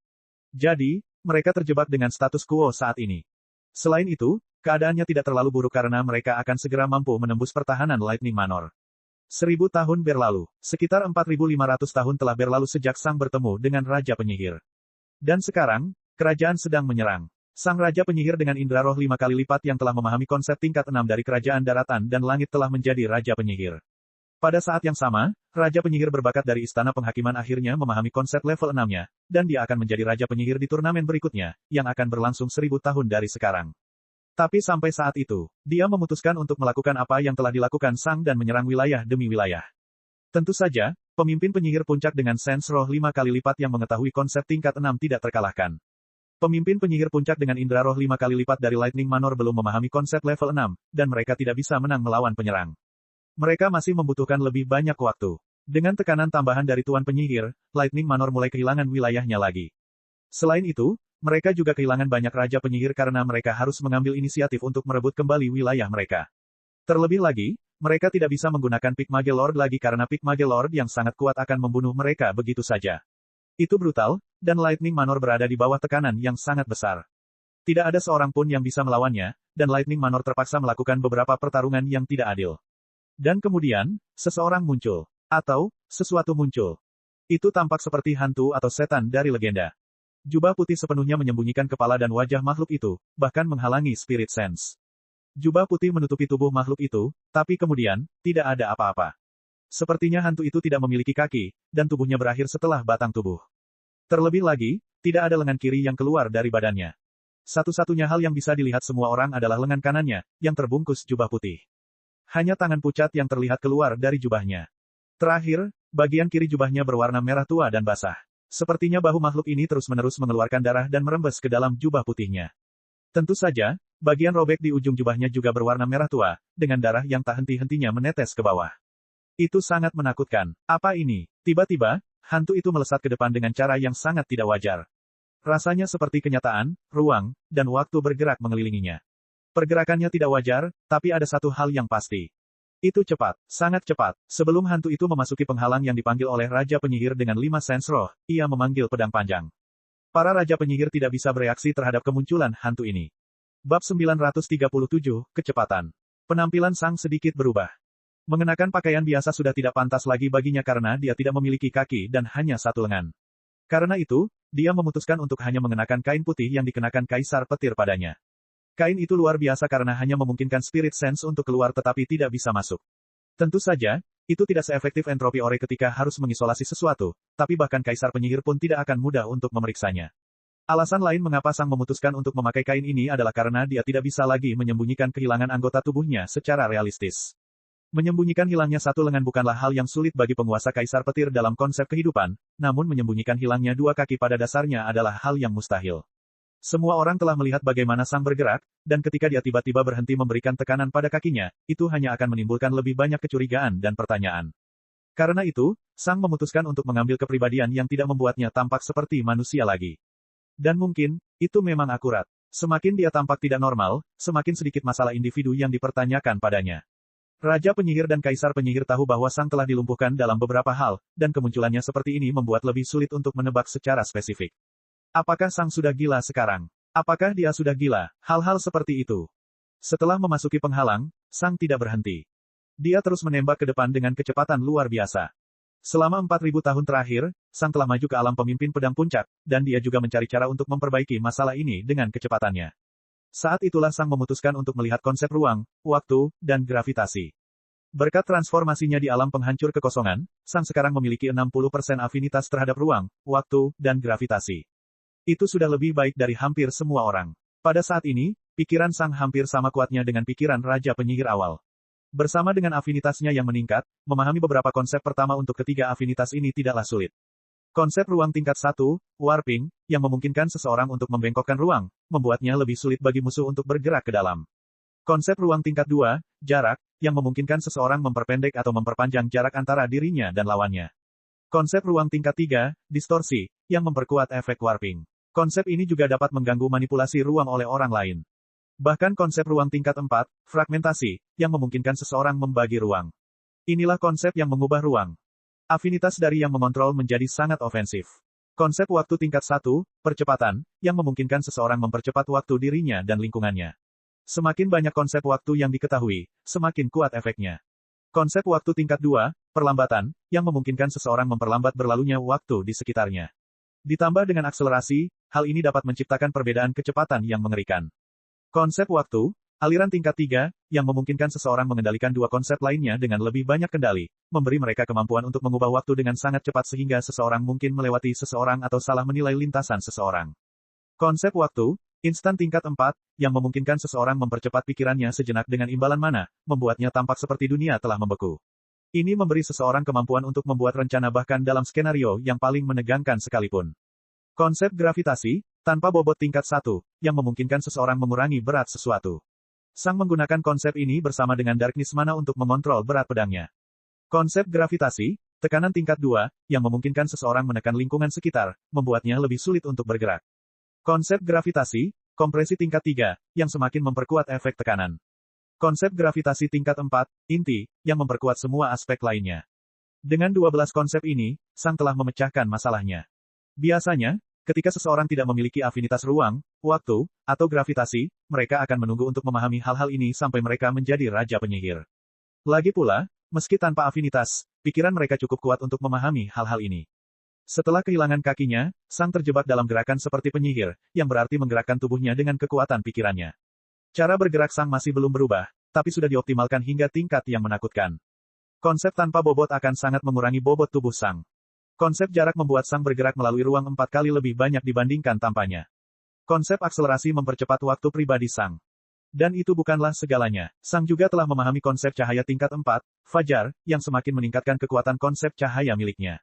[SPEAKER 1] Jadi, mereka terjebak dengan status quo saat ini. Selain itu, keadaannya tidak terlalu buruk karena mereka akan segera mampu menembus pertahanan Lightning Manor. 1000 tahun berlalu, sekitar 4500 tahun telah berlalu sejak Sang bertemu dengan Raja Penyihir. Dan sekarang, kerajaan sedang menyerang. Sang Raja Penyihir dengan indera roh 5 kali lipat yang telah memahami konsep tingkat 6 dari kerajaan daratan dan langit telah menjadi Raja Penyihir. Pada saat yang sama, Raja Penyihir berbakat dari Istana Penghakiman akhirnya memahami konsep level 6-nya, dan dia akan menjadi Raja Penyihir di turnamen berikutnya, yang akan berlangsung 1000 tahun dari sekarang. Tapi sampai saat itu, dia memutuskan untuk melakukan apa yang telah dilakukan Sang dan menyerang wilayah demi wilayah. Tentu saja, pemimpin penyihir puncak dengan sense roh 5 kali lipat yang mengetahui konsep tingkat 6 tidak terkalahkan. Pemimpin penyihir puncak dengan indera roh 5 kali lipat dari Lightning Manor belum memahami konsep level 6, dan mereka tidak bisa menang melawan penyerang. Mereka masih membutuhkan lebih banyak waktu. Dengan tekanan tambahan dari Tuan Penyihir, Lightning Manor mulai kehilangan wilayahnya lagi. Selain itu, mereka juga kehilangan banyak Raja Penyihir karena mereka harus mengambil inisiatif untuk merebut kembali wilayah mereka. Terlebih lagi, mereka tidak bisa menggunakan Pick Mage Lord lagi karena Pick Mage Lord yang sangat kuat akan membunuh mereka begitu saja. Itu brutal, dan Lightning Manor berada di bawah tekanan yang sangat besar. Tidak ada seorang pun yang bisa melawannya, dan Lightning Manor terpaksa melakukan beberapa pertarungan yang tidak adil. Dan kemudian, seseorang muncul. Atau, sesuatu muncul. Itu tampak seperti hantu atau setan dari legenda. Jubah putih sepenuhnya menyembunyikan kepala dan wajah makhluk itu, bahkan menghalangi spirit sense. Jubah putih menutupi tubuh makhluk itu, tapi kemudian, tidak ada apa-apa. Sepertinya hantu itu tidak memiliki kaki, dan tubuhnya berakhir setelah batang tubuh. Terlebih lagi, tidak ada lengan kiri yang keluar dari badannya. Satu-satunya hal yang bisa dilihat semua orang adalah lengan kanannya, yang terbungkus jubah putih. Hanya tangan pucat yang terlihat keluar dari jubahnya. Terakhir, bagian kiri jubahnya berwarna merah tua dan basah. Sepertinya bahu makhluk ini terus-menerus mengeluarkan darah dan merembes ke dalam jubah putihnya. Tentu saja, bagian robek di ujung jubahnya juga berwarna merah tua, dengan darah yang tak henti-hentinya menetes ke bawah. Itu sangat menakutkan. Apa ini? Tiba-tiba, hantu itu melesat ke depan dengan cara yang sangat tidak wajar. Rasanya seperti kenyataan, ruang, dan waktu bergerak mengelilinginya. Pergerakannya tidak wajar, tapi ada satu hal yang pasti. Itu cepat, sangat cepat. Sebelum hantu itu memasuki penghalang yang dipanggil oleh Raja Penyihir dengan 5 sense roh, ia memanggil pedang panjang. Para Raja Penyihir tidak bisa bereaksi terhadap kemunculan hantu ini. Bab 937, Kecepatan. Penampilan Sang sedikit berubah. Mengenakan pakaian biasa sudah tidak pantas lagi baginya karena dia tidak memiliki kaki dan hanya satu lengan. Karena itu, dia memutuskan untuk hanya mengenakan kain putih yang dikenakan Kaisar Petir padanya. Kain itu luar biasa karena hanya memungkinkan spirit sense untuk keluar tetapi tidak bisa masuk. Tentu saja, itu tidak seefektif entropi ore ketika harus mengisolasi sesuatu, tapi bahkan Kaisar Penyihir pun tidak akan mudah untuk memeriksanya. Alasan lain mengapa Sang memutuskan untuk memakai kain ini adalah karena dia tidak bisa lagi menyembunyikan kehilangan anggota tubuhnya secara realistis. Menyembunyikan hilangnya satu lengan bukanlah hal yang sulit bagi penguasa Kaisar Petir dalam konsep kehidupan, namun menyembunyikan hilangnya 2 kaki pada dasarnya adalah hal yang mustahil. Semua orang telah melihat bagaimana Sang bergerak, dan ketika dia tiba-tiba berhenti memberikan tekanan pada kakinya, itu hanya akan menimbulkan lebih banyak kecurigaan dan pertanyaan. Karena itu, Sang memutuskan untuk mengambil kepribadian yang tidak membuatnya tampak seperti manusia lagi. Dan mungkin, itu memang akurat. Semakin dia tampak tidak normal, semakin sedikit masalah individu yang dipertanyakan padanya. Raja Penyihir dan Kaisar Penyihir tahu bahwa Sang telah dilumpuhkan dalam beberapa hal, dan kemunculannya seperti ini membuat lebih sulit untuk menebak secara spesifik. Apakah Sang sudah gila sekarang? Apakah dia sudah gila? Hal-hal seperti itu. Setelah memasuki penghalang, Sang tidak berhenti. Dia terus menembak ke depan dengan kecepatan luar biasa. Selama 4000 tahun terakhir, Sang telah maju ke alam pemimpin pedang puncak, dan dia juga mencari cara untuk memperbaiki masalah ini dengan kecepatannya. Saat itulah Sang memutuskan untuk melihat konsep ruang, waktu, dan gravitasi. Berkat transformasinya di alam penghancur kekosongan, Sang sekarang memiliki 60% afinitas terhadap ruang, waktu, dan gravitasi. Itu sudah lebih baik dari hampir semua orang. Pada saat ini, pikiran Sang hampir sama kuatnya dengan pikiran Raja Penyihir awal. Bersama dengan afinitasnya yang meningkat, memahami beberapa konsep pertama untuk ketiga afinitas ini tidaklah sulit. Konsep ruang tingkat 1, warping, yang memungkinkan seseorang untuk membengkokkan ruang, membuatnya lebih sulit bagi musuh untuk bergerak ke dalam. Konsep ruang tingkat 2, jarak, yang memungkinkan seseorang memperpendek atau memperpanjang jarak antara dirinya dan lawannya. Konsep ruang tingkat 3, distorsi, yang memperkuat efek warping. Konsep ini juga dapat mengganggu manipulasi ruang oleh orang lain. Bahkan konsep ruang tingkat 4, fragmentasi, yang memungkinkan seseorang membagi ruang. Inilah konsep yang mengubah ruang. Afinitas dari yang mengontrol menjadi sangat ofensif. Konsep waktu tingkat 1, percepatan, yang memungkinkan seseorang mempercepat waktu dirinya dan lingkungannya. Semakin banyak konsep waktu yang diketahui, semakin kuat efeknya. Konsep waktu tingkat 2, perlambatan, yang memungkinkan seseorang memperlambat berlalunya waktu di sekitarnya. Ditambah dengan akselerasi, hal ini dapat menciptakan perbedaan kecepatan yang mengerikan. Konsep waktu, aliran tingkat 3, yang memungkinkan seseorang mengendalikan dua konsep lainnya dengan lebih banyak kendali, memberi mereka kemampuan untuk mengubah waktu dengan sangat cepat sehingga seseorang mungkin melewati seseorang atau salah menilai lintasan seseorang. Konsep waktu, instan tingkat 4, yang memungkinkan seseorang mempercepat pikirannya sejenak dengan imbalan mana, membuatnya tampak seperti dunia telah membeku. Ini memberi seseorang kemampuan untuk membuat rencana bahkan dalam skenario yang paling menegangkan sekalipun. Konsep gravitasi, tanpa bobot tingkat 1, yang memungkinkan seseorang mengurangi berat sesuatu. Sang menggunakan konsep ini bersama dengan Darkness Mana untuk mengontrol berat pedangnya. Konsep gravitasi, tekanan tingkat 2, yang memungkinkan seseorang menekan lingkungan sekitar, membuatnya lebih sulit untuk bergerak. Konsep gravitasi, kompresi tingkat 3, yang semakin memperkuat efek tekanan. Konsep gravitasi tingkat 4, inti, yang memperkuat semua aspek lainnya. Dengan 12 konsep ini, Sang telah memecahkan masalahnya. Biasanya, ketika seseorang tidak memiliki afinitas ruang, waktu, atau gravitasi, mereka akan menunggu untuk memahami hal-hal ini sampai mereka menjadi raja penyihir. Lagi pula, meski tanpa afinitas, pikiran mereka cukup kuat untuk memahami hal-hal ini. Setelah kehilangan kakinya, Sang terjebak dalam gerakan seperti penyihir, yang berarti menggerakkan tubuhnya dengan kekuatan pikirannya. Cara bergerak Sang masih belum berubah, tapi sudah dioptimalkan hingga tingkat yang menakutkan. Konsep tanpa bobot akan sangat mengurangi bobot tubuh Sang. Konsep jarak membuat Sang bergerak melalui ruang 4 kali lebih banyak dibandingkan tanpanya. Konsep akselerasi mempercepat waktu pribadi Sang. Dan itu bukanlah segalanya. Sang juga telah memahami konsep cahaya tingkat 4, fajar, yang semakin meningkatkan kekuatan konsep cahaya miliknya.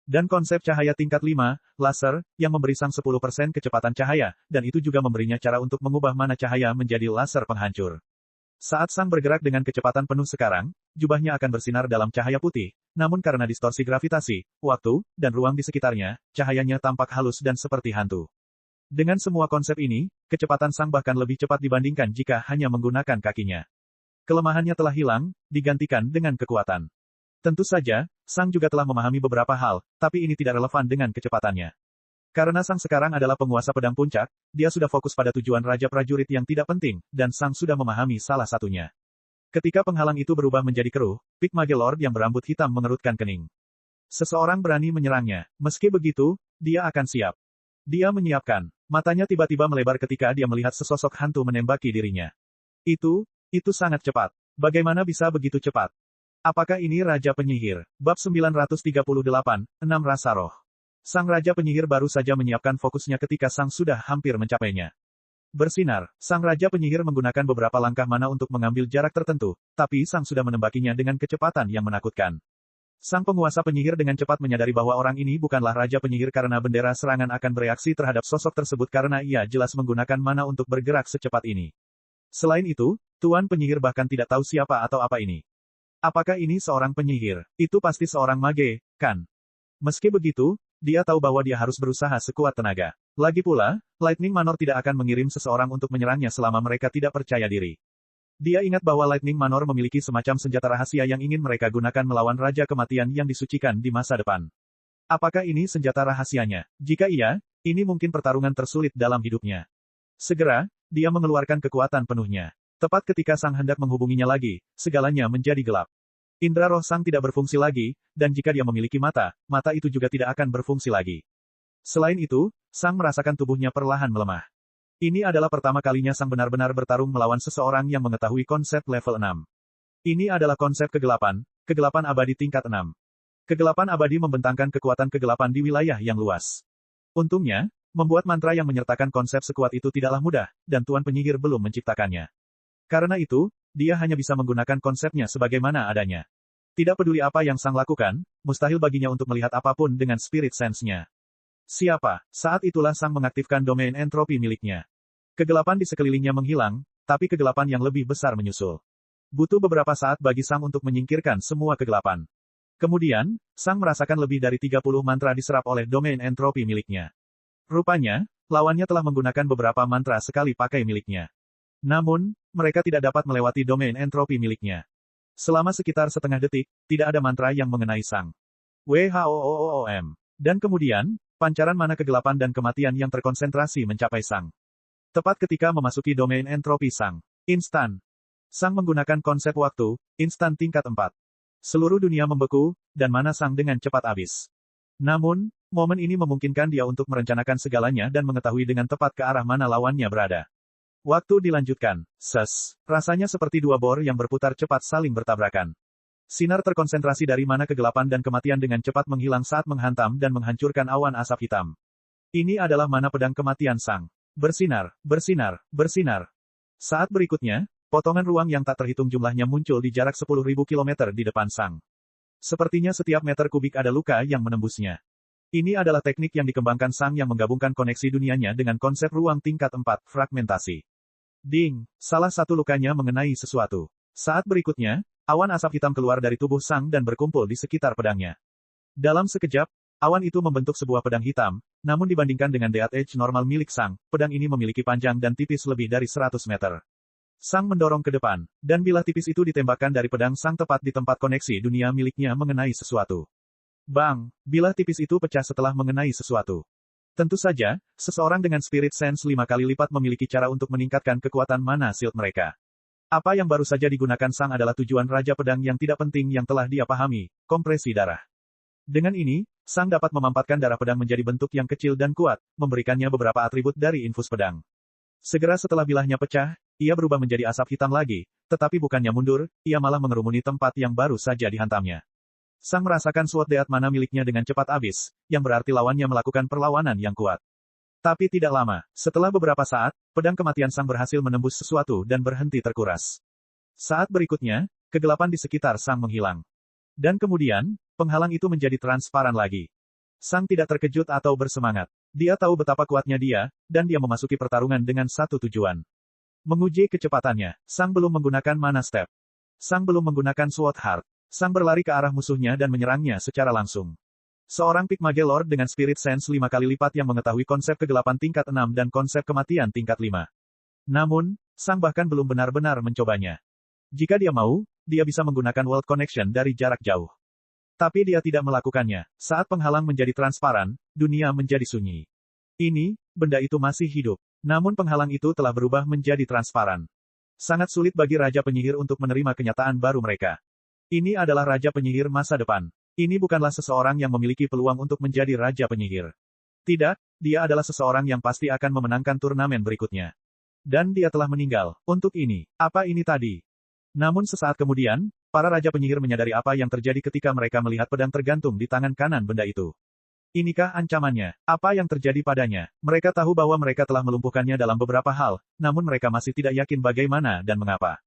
[SPEAKER 1] Dan konsep cahaya tingkat 5, laser, yang memberi Sang 10% kecepatan cahaya, dan itu juga memberinya cara untuk mengubah mana cahaya menjadi laser penghancur. Saat Sang bergerak dengan kecepatan penuh sekarang, jubahnya akan bersinar dalam cahaya putih, namun karena distorsi gravitasi, waktu, dan ruang di sekitarnya, cahayanya tampak halus dan seperti hantu. Dengan semua konsep ini, kecepatan Sang bahkan lebih cepat dibandingkan jika hanya menggunakan kakinya. Kelemahannya telah hilang, digantikan dengan kekuatan. Tentu saja, Sang juga telah memahami beberapa hal, tapi ini tidak relevan dengan kecepatannya. Karena Sang sekarang adalah penguasa pedang puncak, dia sudah fokus pada tujuan Raja Prajurit yang tidak penting, dan Sang sudah memahami salah satunya. Ketika penghalang itu berubah menjadi keruh, Pig Mage Lord yang berambut hitam mengerutkan kening. Seseorang berani menyerangnya. Meski begitu, dia akan siap. Dia menyiapkan. Matanya tiba-tiba melebar ketika dia melihat sesosok hantu menembaki dirinya. Itu sangat cepat. Bagaimana bisa begitu cepat? Apakah ini Raja Penyihir? Bab 938, 6 Rasa Roh. Sang Raja Penyihir baru saja menyiapkan fokusnya ketika Sang sudah hampir mencapainya. Bersinar, Sang Raja Penyihir menggunakan beberapa langkah mana untuk mengambil jarak tertentu, tapi Sang sudah menembakinya dengan kecepatan yang menakutkan. Sang penguasa penyihir dengan cepat menyadari bahwa orang ini bukanlah Raja Penyihir karena bendera serangan akan bereaksi terhadap sosok tersebut karena ia jelas menggunakan mana untuk bergerak secepat ini. Selain itu, Tuan Penyihir bahkan tidak tahu siapa atau apa ini. Apakah ini seorang penyihir? Itu pasti seorang mage, kan? Meski begitu, dia tahu bahwa dia harus berusaha sekuat tenaga. Lagi pula, Lightning Manor tidak akan mengirim seseorang untuk menyerangnya selama mereka tidak percaya diri. Dia ingat bahwa Lightning Manor memiliki semacam senjata rahasia yang ingin mereka gunakan melawan Raja Kematian yang disucikan di masa depan. Apakah ini senjata rahasianya? Jika iya, ini mungkin pertarungan tersulit dalam hidupnya. Segera, dia mengeluarkan kekuatan penuhnya. Tepat ketika Sang hendak menghubunginya lagi, segalanya menjadi gelap. Indra roh Sang tidak berfungsi lagi, dan jika dia memiliki mata, mata itu juga tidak akan berfungsi lagi. Selain itu, Sang merasakan tubuhnya perlahan melemah. Ini adalah pertama kalinya Sang benar-benar bertarung melawan seseorang yang mengetahui konsep level 6. Ini adalah konsep kegelapan abadi tingkat 6. Kegelapan abadi membentangkan kekuatan kegelapan di wilayah yang luas. Untungnya, membuat mantra yang menyertakan konsep sekuat itu tidaklah mudah, dan Tuan Penyihir belum menciptakannya. Karena itu, dia hanya bisa menggunakan konsepnya sebagaimana adanya. Tidak peduli apa yang Sang lakukan, mustahil baginya untuk melihat apapun dengan spirit sense-nya. Siapa? Saat itulah Sang mengaktifkan domain entropi miliknya. Kegelapan di sekelilingnya menghilang, tapi kegelapan yang lebih besar menyusul. Butuh beberapa saat bagi Sang untuk menyingkirkan semua kegelapan. Kemudian, Sang merasakan lebih dari 30 mantra diserap oleh domain entropi miliknya. Rupanya, lawannya telah menggunakan beberapa mantra sekali pakai miliknya. Namun, mereka tidak dapat melewati domain entropi miliknya. Selama sekitar setengah detik, tidak ada mantra yang mengenai Sang. WHOOOM. Dan kemudian, pancaran mana kegelapan dan kematian yang terkonsentrasi mencapai Sang. Tepat ketika memasuki domain entropi Sang. Instan. Sang menggunakan konsep waktu, instan tingkat 4. Seluruh dunia membeku, dan mana Sang dengan cepat habis. Namun, momen ini memungkinkan dia untuk merencanakan segalanya dan mengetahui dengan tepat ke arah mana lawannya berada. Waktu dilanjutkan. Rasanya seperti dua bor yang berputar cepat saling bertabrakan. Sinar terkonsentrasi dari mana kegelapan dan kematian dengan cepat menghilang saat menghantam dan menghancurkan awan asap hitam. Ini adalah mana pedang kematian Sang. Bersinar, bersinar, bersinar. Saat berikutnya, potongan ruang yang tak terhitung jumlahnya muncul di jarak 10.000 km di depan Sang. Sepertinya setiap meter kubik ada luka yang menembusnya. Ini adalah teknik yang dikembangkan Sang yang menggabungkan koneksi dunianya dengan konsep ruang tingkat 4, fragmentasi. Ding, salah satu lukanya mengenai sesuatu. Saat berikutnya, awan asap hitam keluar dari tubuh Sang dan berkumpul di sekitar pedangnya. Dalam sekejap, awan itu membentuk sebuah pedang hitam, namun dibandingkan dengan Death Edge normal milik Sang, pedang ini memiliki panjang dan tipis lebih dari 100 meter. Sang mendorong ke depan, dan bilah tipis itu ditembakkan dari pedang Sang tepat di tempat koneksi dunia miliknya mengenai sesuatu. Bang, bilah tipis itu pecah setelah mengenai sesuatu. Tentu saja, seseorang dengan Spirit Sense 5 kali lipat memiliki cara untuk meningkatkan kekuatan mana shield mereka. Apa yang baru saja digunakan Sang adalah tujuan Raja Pedang yang tidak penting yang telah dia pahami, kompresi darah. Dengan ini, Sang dapat memampatkan darah pedang menjadi bentuk yang kecil dan kuat, memberikannya beberapa atribut dari infus pedang. Segera setelah bilahnya pecah, ia berubah menjadi asap hitam lagi, tetapi bukannya mundur, ia malah mengerumuni tempat yang baru saja dihantamnya. Sang merasakan sword deat mana miliknya dengan cepat habis, yang berarti lawannya melakukan perlawanan yang kuat. Tapi tidak lama, setelah beberapa saat, pedang kematian Sang berhasil menembus sesuatu dan berhenti terkuras. Saat berikutnya, kegelapan di sekitar Sang menghilang. Dan kemudian, penghalang itu menjadi transparan lagi. Sang tidak terkejut atau bersemangat. Dia tahu betapa kuatnya dia, dan dia memasuki pertarungan dengan satu tujuan. Menguji kecepatannya, Sang belum menggunakan mana step. Sang belum menggunakan sword heart. Sang berlari ke arah musuhnya dan menyerangnya secara langsung. Seorang Pigmage Lord dengan Spirit Sense 5 kali lipat yang mengetahui konsep kegelapan tingkat 6 dan konsep kematian tingkat 5. Namun, Sang bahkan belum benar-benar mencobanya. Jika dia mau, dia bisa menggunakan World Connection dari jarak jauh. Tapi dia tidak melakukannya. Saat penghalang menjadi transparan, dunia menjadi sunyi. Ini, benda itu masih hidup. Namun penghalang itu telah berubah menjadi transparan. Sangat sulit bagi Raja Penyihir untuk menerima kenyataan baru mereka. Ini adalah Raja Penyihir masa depan. Ini bukanlah seseorang yang memiliki peluang untuk menjadi Raja Penyihir. Tidak, dia adalah seseorang yang pasti akan memenangkan turnamen berikutnya. Dan dia telah meninggal. Untuk ini, apa ini tadi? Namun sesaat kemudian, para Raja Penyihir menyadari apa yang terjadi ketika mereka melihat pedang tergantung di tangan kanan benda itu. Inikah ancamannya? Apa yang terjadi padanya? Mereka tahu bahwa mereka telah melumpuhkannya dalam beberapa hal, namun mereka masih tidak yakin bagaimana dan mengapa.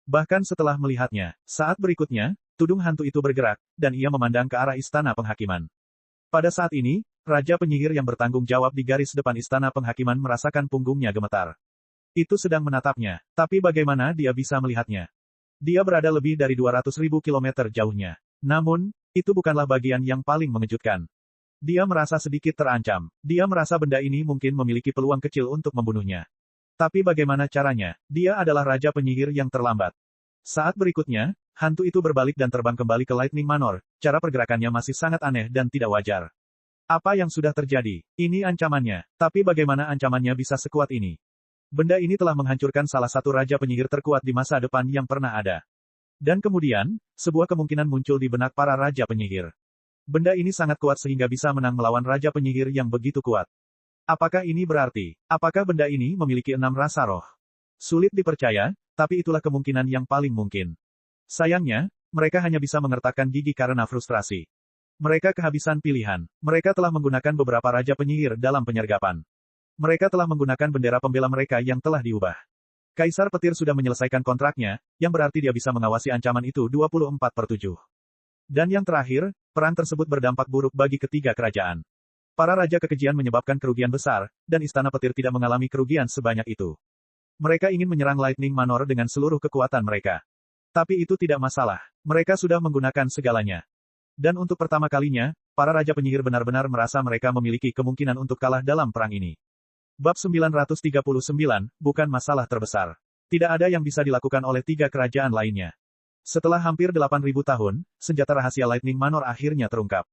[SPEAKER 1] Bahkan setelah melihatnya, saat berikutnya, tudung hantu itu bergerak, dan ia memandang ke arah istana penghakiman. Pada saat ini, Raja Penyihir yang bertanggung jawab di garis depan istana penghakiman merasakan punggungnya gemetar. Itu sedang menatapnya, tapi bagaimana dia bisa melihatnya? Dia berada lebih dari 200.000 kilometer jauhnya. Namun, itu bukanlah bagian yang paling mengejutkan. Dia merasa sedikit terancam. Dia merasa benda ini mungkin memiliki peluang kecil untuk membunuhnya. Tapi bagaimana caranya? Dia adalah Raja Penyihir yang terlambat. Saat berikutnya, hantu itu berbalik dan terbang kembali ke Lightning Manor. Cara pergerakannya masih sangat aneh dan tidak wajar. Apa yang sudah terjadi? Ini ancamannya. Tapi bagaimana ancamannya bisa sekuat ini? Benda ini telah menghancurkan salah satu Raja Penyihir terkuat di masa depan yang pernah ada. Dan kemudian, sebuah kemungkinan muncul di benak para Raja Penyihir. Benda ini sangat kuat sehingga bisa menang melawan Raja Penyihir yang begitu kuat. Apakah ini berarti? Apakah benda ini memiliki 6 rasa roh? Sulit dipercaya, tapi itulah kemungkinan yang paling mungkin. Sayangnya, mereka hanya bisa mengertakkan gigi karena frustrasi. Mereka kehabisan pilihan. Mereka telah menggunakan beberapa Raja Penyihir dalam penyergapan. Mereka telah menggunakan bendera pembela mereka yang telah diubah. Kaisar Petir sudah menyelesaikan kontraknya, yang berarti dia bisa mengawasi ancaman itu 24/7. Dan yang terakhir, perang tersebut berdampak buruk bagi ketiga kerajaan. Para raja kekejian menyebabkan kerugian besar, dan Istana Petir tidak mengalami kerugian sebanyak itu. Mereka ingin menyerang Lightning Manor dengan seluruh kekuatan mereka. Tapi itu tidak masalah. Mereka sudah menggunakan segalanya. Dan untuk pertama kalinya, para Raja Penyihir benar-benar merasa mereka memiliki kemungkinan untuk kalah dalam perang ini. Bab 939, bukan masalah terbesar. Tidak ada yang bisa dilakukan oleh 3 kerajaan lainnya. Setelah hampir 8.000 tahun, senjata rahasia Lightning Manor akhirnya terungkap.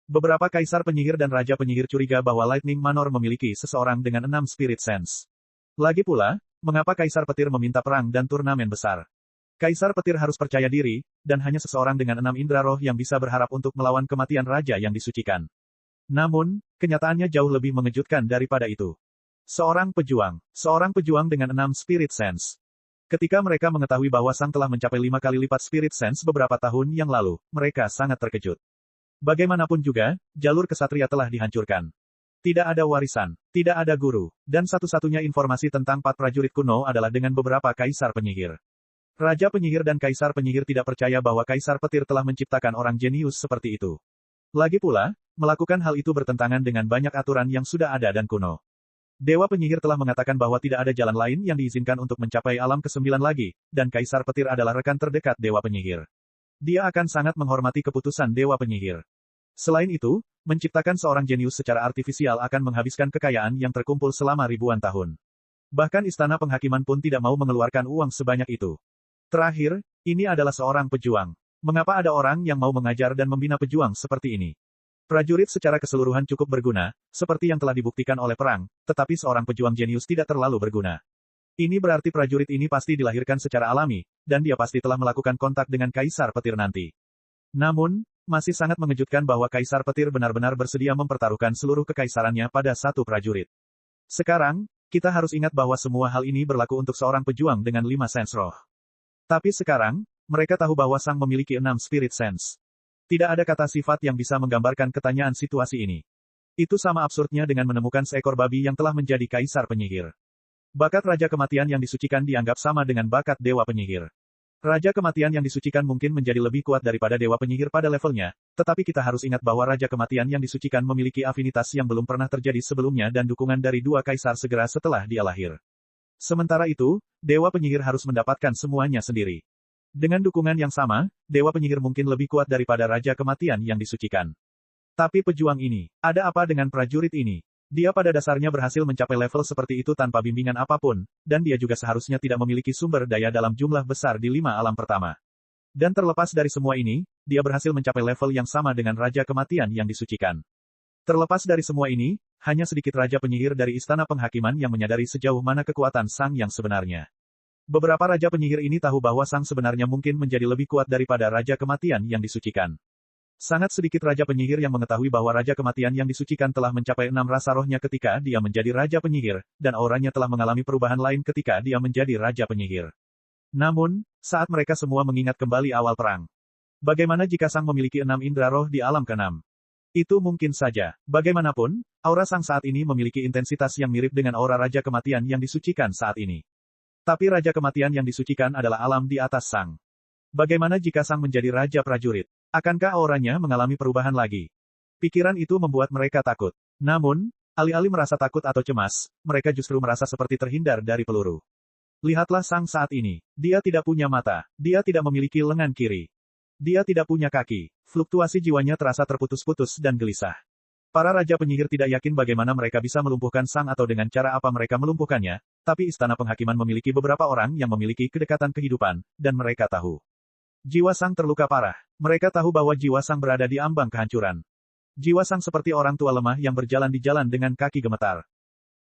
[SPEAKER 1] Beberapa kaisar penyihir dan raja penyihir curiga bahwa Lightning Manor memiliki seseorang dengan 6 Spirit Sense. Lagi pula, mengapa Kaisar Petir meminta perang dan turnamen besar? Kaisar Petir harus percaya diri, dan hanya seseorang dengan 6 indera roh yang bisa berharap untuk melawan kematian raja yang disucikan. Namun, kenyataannya jauh lebih mengejutkan daripada itu. Seorang pejuang dengan 6 Spirit Sense. Ketika mereka mengetahui bahwa Sang telah mencapai 5 kali lipat Spirit Sense beberapa tahun yang lalu, mereka sangat terkejut. Bagaimanapun juga, jalur kesatria telah dihancurkan. Tidak ada warisan, tidak ada guru, dan satu-satunya informasi tentang 4 prajurit kuno adalah dengan beberapa kaisar penyihir. Raja penyihir dan kaisar penyihir tidak percaya bahwa Kaisar Petir telah menciptakan orang jenius seperti itu. Lagi pula, melakukan hal itu bertentangan dengan banyak aturan yang sudah ada dan kuno. Dewa penyihir telah mengatakan bahwa tidak ada jalan lain yang diizinkan untuk mencapai alam ke-9 lagi, dan Kaisar Petir adalah rekan terdekat Dewa Penyihir. Dia akan sangat menghormati keputusan Dewa Penyihir. Selain itu, menciptakan seorang jenius secara artifisial akan menghabiskan kekayaan yang terkumpul selama ribuan tahun. Bahkan Istana Penghakiman pun tidak mau mengeluarkan uang sebanyak itu. Terakhir, ini adalah seorang pejuang. Mengapa ada orang yang mau mengajar dan membina pejuang seperti ini? Prajurit secara keseluruhan cukup berguna, seperti yang telah dibuktikan oleh perang, tetapi seorang pejuang jenius tidak terlalu berguna. Ini berarti prajurit ini pasti dilahirkan secara alami, dan dia pasti telah melakukan kontak dengan Kaisar Petir nanti. Namun, masih sangat mengejutkan bahwa Kaisar Petir benar-benar bersedia mempertaruhkan seluruh kekaisarannya pada satu prajurit. Sekarang, kita harus ingat bahwa semua hal ini berlaku untuk seorang pejuang dengan 5 sense roh. Tapi sekarang, mereka tahu bahwa Sang memiliki 6 Spirit Sense. Tidak ada kata sifat yang bisa menggambarkan ketanyaan situasi ini. Itu sama absurdnya dengan menemukan seekor babi yang telah menjadi kaisar penyihir. Bakat Raja Kematian yang disucikan dianggap sama dengan bakat Dewa Penyihir. Raja Kematian yang disucikan mungkin menjadi lebih kuat daripada Dewa Penyihir pada levelnya, tetapi kita harus ingat bahwa Raja Kematian yang disucikan memiliki afinitas yang belum pernah terjadi sebelumnya dan dukungan dari 2 kaisar segera setelah dia lahir. Sementara itu, Dewa Penyihir harus mendapatkan semuanya sendiri. Dengan dukungan yang sama, Dewa Penyihir mungkin lebih kuat daripada Raja Kematian yang disucikan. Tapi pejuang ini, ada apa dengan prajurit ini? Dia pada dasarnya berhasil mencapai level seperti itu tanpa bimbingan apapun, dan dia juga seharusnya tidak memiliki sumber daya dalam jumlah besar di 5 alam pertama. Dan terlepas dari semua ini, dia berhasil mencapai level yang sama dengan Raja Kematian yang disucikan. Terlepas dari semua ini, hanya sedikit Raja Penyihir dari Istana Penghakiman yang menyadari sejauh mana kekuatan Sang yang sebenarnya. Beberapa Raja Penyihir ini tahu bahwa Sang sebenarnya mungkin menjadi lebih kuat daripada Raja Kematian yang disucikan. Sangat sedikit Raja Penyihir yang mengetahui bahwa Raja Kematian yang disucikan telah mencapai 6 rasa rohnya ketika dia menjadi Raja Penyihir, dan auranya telah mengalami perubahan lain ketika dia menjadi Raja Penyihir. Namun, saat mereka semua mengingat kembali awal perang. Bagaimana jika Sang memiliki 6 indera roh di alam ke-6? Itu mungkin saja. Bagaimanapun, aura Sang saat ini memiliki intensitas yang mirip dengan aura Raja Kematian yang disucikan saat ini. Tapi Raja Kematian yang disucikan adalah alam di atas Sang. Bagaimana jika Sang menjadi Raja Prajurit? Akankah auranya mengalami perubahan lagi? Pikiran itu membuat mereka takut. Namun, alih-alih merasa takut atau cemas, mereka justru merasa seperti terhindar dari peluru. Lihatlah Sang saat ini. Dia tidak punya mata. Dia tidak memiliki lengan kiri. Dia tidak punya kaki. Fluktuasi jiwanya terasa terputus-putus dan gelisah. Para Raja Penyihir tidak yakin bagaimana mereka bisa melumpuhkan Sang atau dengan cara apa mereka melumpuhkannya, tapi Istana Penghakiman memiliki beberapa orang yang memiliki kedekatan kehidupan, dan mereka tahu. Jiwa Sang terluka parah. Mereka tahu bahwa jiwa Sang berada di ambang kehancuran. Jiwa Sang seperti orang tua lemah yang berjalan di jalan dengan kaki gemetar.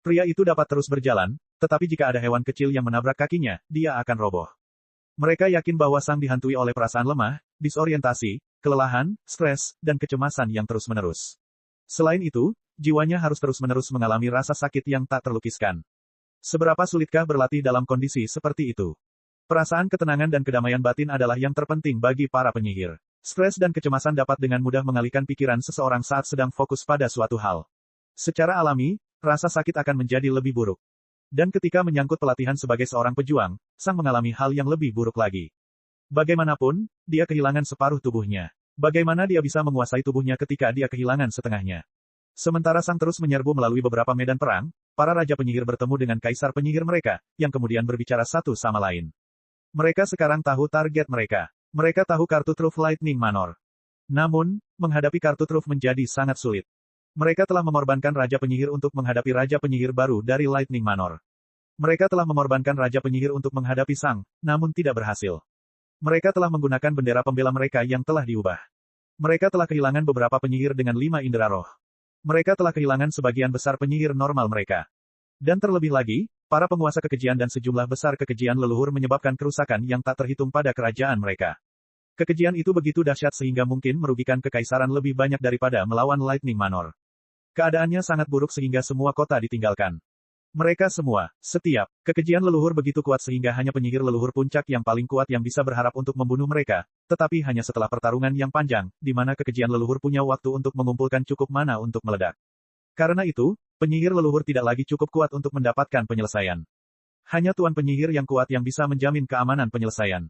[SPEAKER 1] Pria itu dapat terus berjalan, tetapi jika ada hewan kecil yang menabrak kakinya, dia akan roboh. Mereka yakin bahwa Sang dihantui oleh perasaan lemah, disorientasi, kelelahan, stres, dan kecemasan yang terus-menerus. Selain itu, jiwanya harus terus-menerus mengalami rasa sakit yang tak terlukiskan. Seberapa sulitkah berlatih dalam kondisi seperti itu? Perasaan ketenangan dan kedamaian batin adalah yang terpenting bagi para penyihir. Stres dan kecemasan dapat dengan mudah mengalihkan pikiran seseorang saat sedang fokus pada suatu hal. Secara alami, rasa sakit akan menjadi lebih buruk. Dan ketika menyangkut pelatihan sebagai seorang pejuang, Sang mengalami hal yang lebih buruk lagi. Bagaimanapun, dia kehilangan separuh tubuhnya. Bagaimana dia bisa menguasai tubuhnya ketika dia kehilangan setengahnya? Sementara Sang terus menyerbu melalui beberapa medan perang, para Raja Penyihir bertemu dengan Kaisar Penyihir mereka, yang kemudian berbicara satu sama lain. Mereka sekarang tahu target mereka. Mereka tahu kartu truf Lightning Manor. Namun, menghadapi kartu truf menjadi sangat sulit. Mereka telah mengorbankan Raja Penyihir untuk menghadapi Raja Penyihir baru dari Lightning Manor. Mereka telah mengorbankan Raja Penyihir untuk menghadapi Sang, namun tidak berhasil. Mereka telah menggunakan bendera pembela mereka yang telah diubah. Mereka telah kehilangan beberapa penyihir dengan 5 indera roh. Mereka telah kehilangan sebagian besar penyihir normal mereka. Dan terlebih lagi, para penguasa kekejian dan sejumlah besar kekejian leluhur menyebabkan kerusakan yang tak terhitung pada kerajaan mereka. Kekejian itu begitu dahsyat sehingga mungkin merugikan kekaisaran lebih banyak daripada melawan Lightning Manor. Keadaannya sangat buruk sehingga semua kota ditinggalkan. Mereka semua, setiap, kekejian leluhur begitu kuat sehingga hanya penyihir leluhur puncak yang paling kuat yang bisa berharap untuk membunuh mereka, tetapi hanya setelah pertarungan yang panjang, di mana kekejian leluhur punya waktu untuk mengumpulkan cukup mana untuk meledak. Karena itu, penyihir leluhur tidak lagi cukup kuat untuk mendapatkan penyelesaian. Hanya tuan penyihir yang kuat yang bisa menjamin keamanan penyelesaian.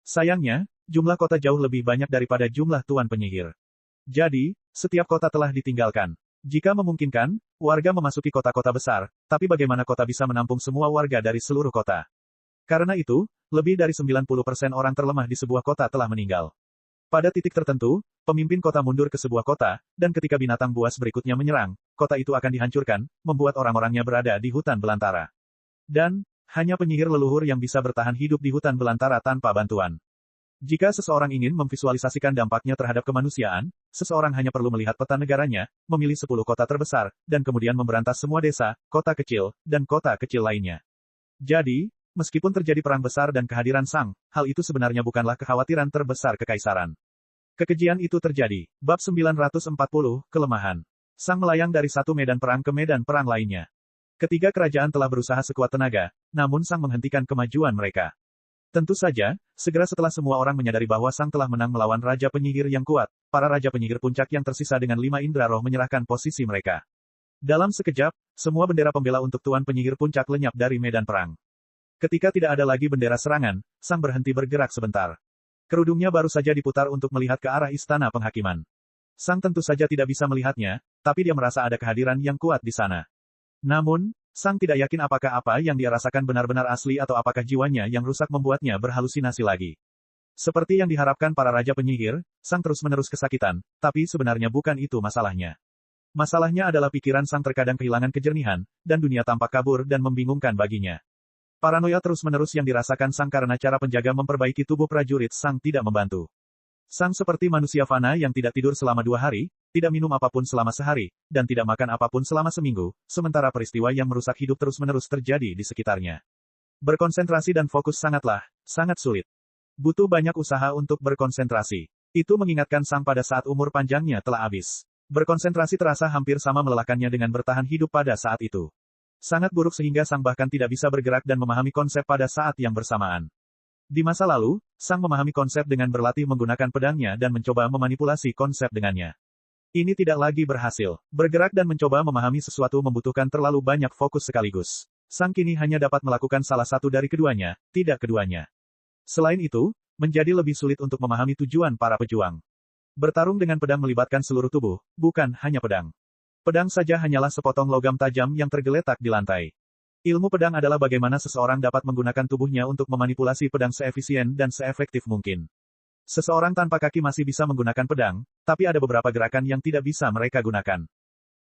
[SPEAKER 1] Sayangnya, jumlah kota jauh lebih banyak daripada jumlah tuan penyihir. Jadi, setiap kota telah ditinggalkan. Jika memungkinkan, warga memasuki kota-kota besar, tapi bagaimana kota bisa menampung semua warga dari seluruh kota? Karena itu, lebih dari 90% orang terlemah di sebuah kota telah meninggal. Pada titik tertentu, pemimpin kota mundur ke sebuah kota, dan ketika binatang buas berikutnya menyerang, kota itu akan dihancurkan, membuat orang-orangnya berada di hutan belantara. Dan, hanya penyihir leluhur yang bisa bertahan hidup di hutan belantara tanpa bantuan. Jika seseorang ingin memvisualisasikan dampaknya terhadap kemanusiaan, seseorang hanya perlu melihat peta negaranya, memilih 10 kota terbesar, dan kemudian memberantas semua desa, kota kecil, dan kota kecil lainnya. Jadi, meskipun terjadi perang besar dan kehadiran Sang, hal itu sebenarnya bukanlah kekhawatiran terbesar kekaisaran. Kekejian itu terjadi. Bab 940, Kelemahan. Sang melayang dari satu medan perang ke medan perang lainnya. Ketiga kerajaan telah berusaha sekuat tenaga, namun Sang menghentikan kemajuan mereka. Tentu saja, segera setelah semua orang menyadari bahwa Sang telah menang melawan Raja Penyihir yang kuat, para Raja Penyihir Puncak yang tersisa dengan 5 indera roh menyerahkan posisi mereka. Dalam sekejap, semua bendera pembela untuk Tuan Penyihir Puncak lenyap dari medan perang. Ketika tidak ada lagi bendera serangan, Sang berhenti bergerak sebentar. Kerudungnya baru saja diputar untuk melihat ke arah istana penghakiman. Sang tentu saja tidak bisa melihatnya, tapi dia merasa ada kehadiran yang kuat di sana. Namun, Sang tidak yakin apakah apa yang dia rasakan benar-benar asli atau apakah jiwanya yang rusak membuatnya berhalusinasi lagi. Seperti yang diharapkan para Raja Penyihir, Sang terus-menerus kesakitan, tapi sebenarnya bukan itu masalahnya. Masalahnya adalah pikiran Sang terkadang kehilangan kejernihan, dan dunia tampak kabur dan membingungkan baginya. Paranoia terus-menerus yang dirasakan Sang karena cara penjaga memperbaiki tubuh prajurit Sang tidak membantu. Sang seperti manusia fana yang tidak tidur selama 2 hari, tidak minum apapun selama sehari, dan tidak makan apapun selama seminggu, sementara peristiwa yang merusak hidup terus-menerus terjadi di sekitarnya. Berkonsentrasi dan fokus sangat sulit. Butuh banyak usaha untuk berkonsentrasi. Itu mengingatkan Sang pada saat umur panjangnya telah habis. Berkonsentrasi terasa hampir sama melelahkannya dengan bertahan hidup pada saat itu. Sangat buruk sehingga Sang bahkan tidak bisa bergerak dan memahami konsep pada saat yang bersamaan. Di masa lalu, Sang memahami konsep dengan berlatih menggunakan pedangnya dan mencoba memanipulasi konsep dengannya. Ini tidak lagi berhasil. Bergerak dan mencoba memahami sesuatu membutuhkan terlalu banyak fokus sekaligus. Sang kini hanya dapat melakukan salah satu dari keduanya, tidak keduanya. Selain itu, menjadi lebih sulit untuk memahami tujuan para pejuang. Bertarung dengan pedang melibatkan seluruh tubuh, bukan hanya pedang. Pedang saja hanyalah sepotong logam tajam yang tergeletak di lantai. Ilmu pedang adalah bagaimana seseorang dapat menggunakan tubuhnya untuk memanipulasi pedang seefisien dan seefektif mungkin. Seseorang tanpa kaki masih bisa menggunakan pedang, tapi ada beberapa gerakan yang tidak bisa mereka gunakan.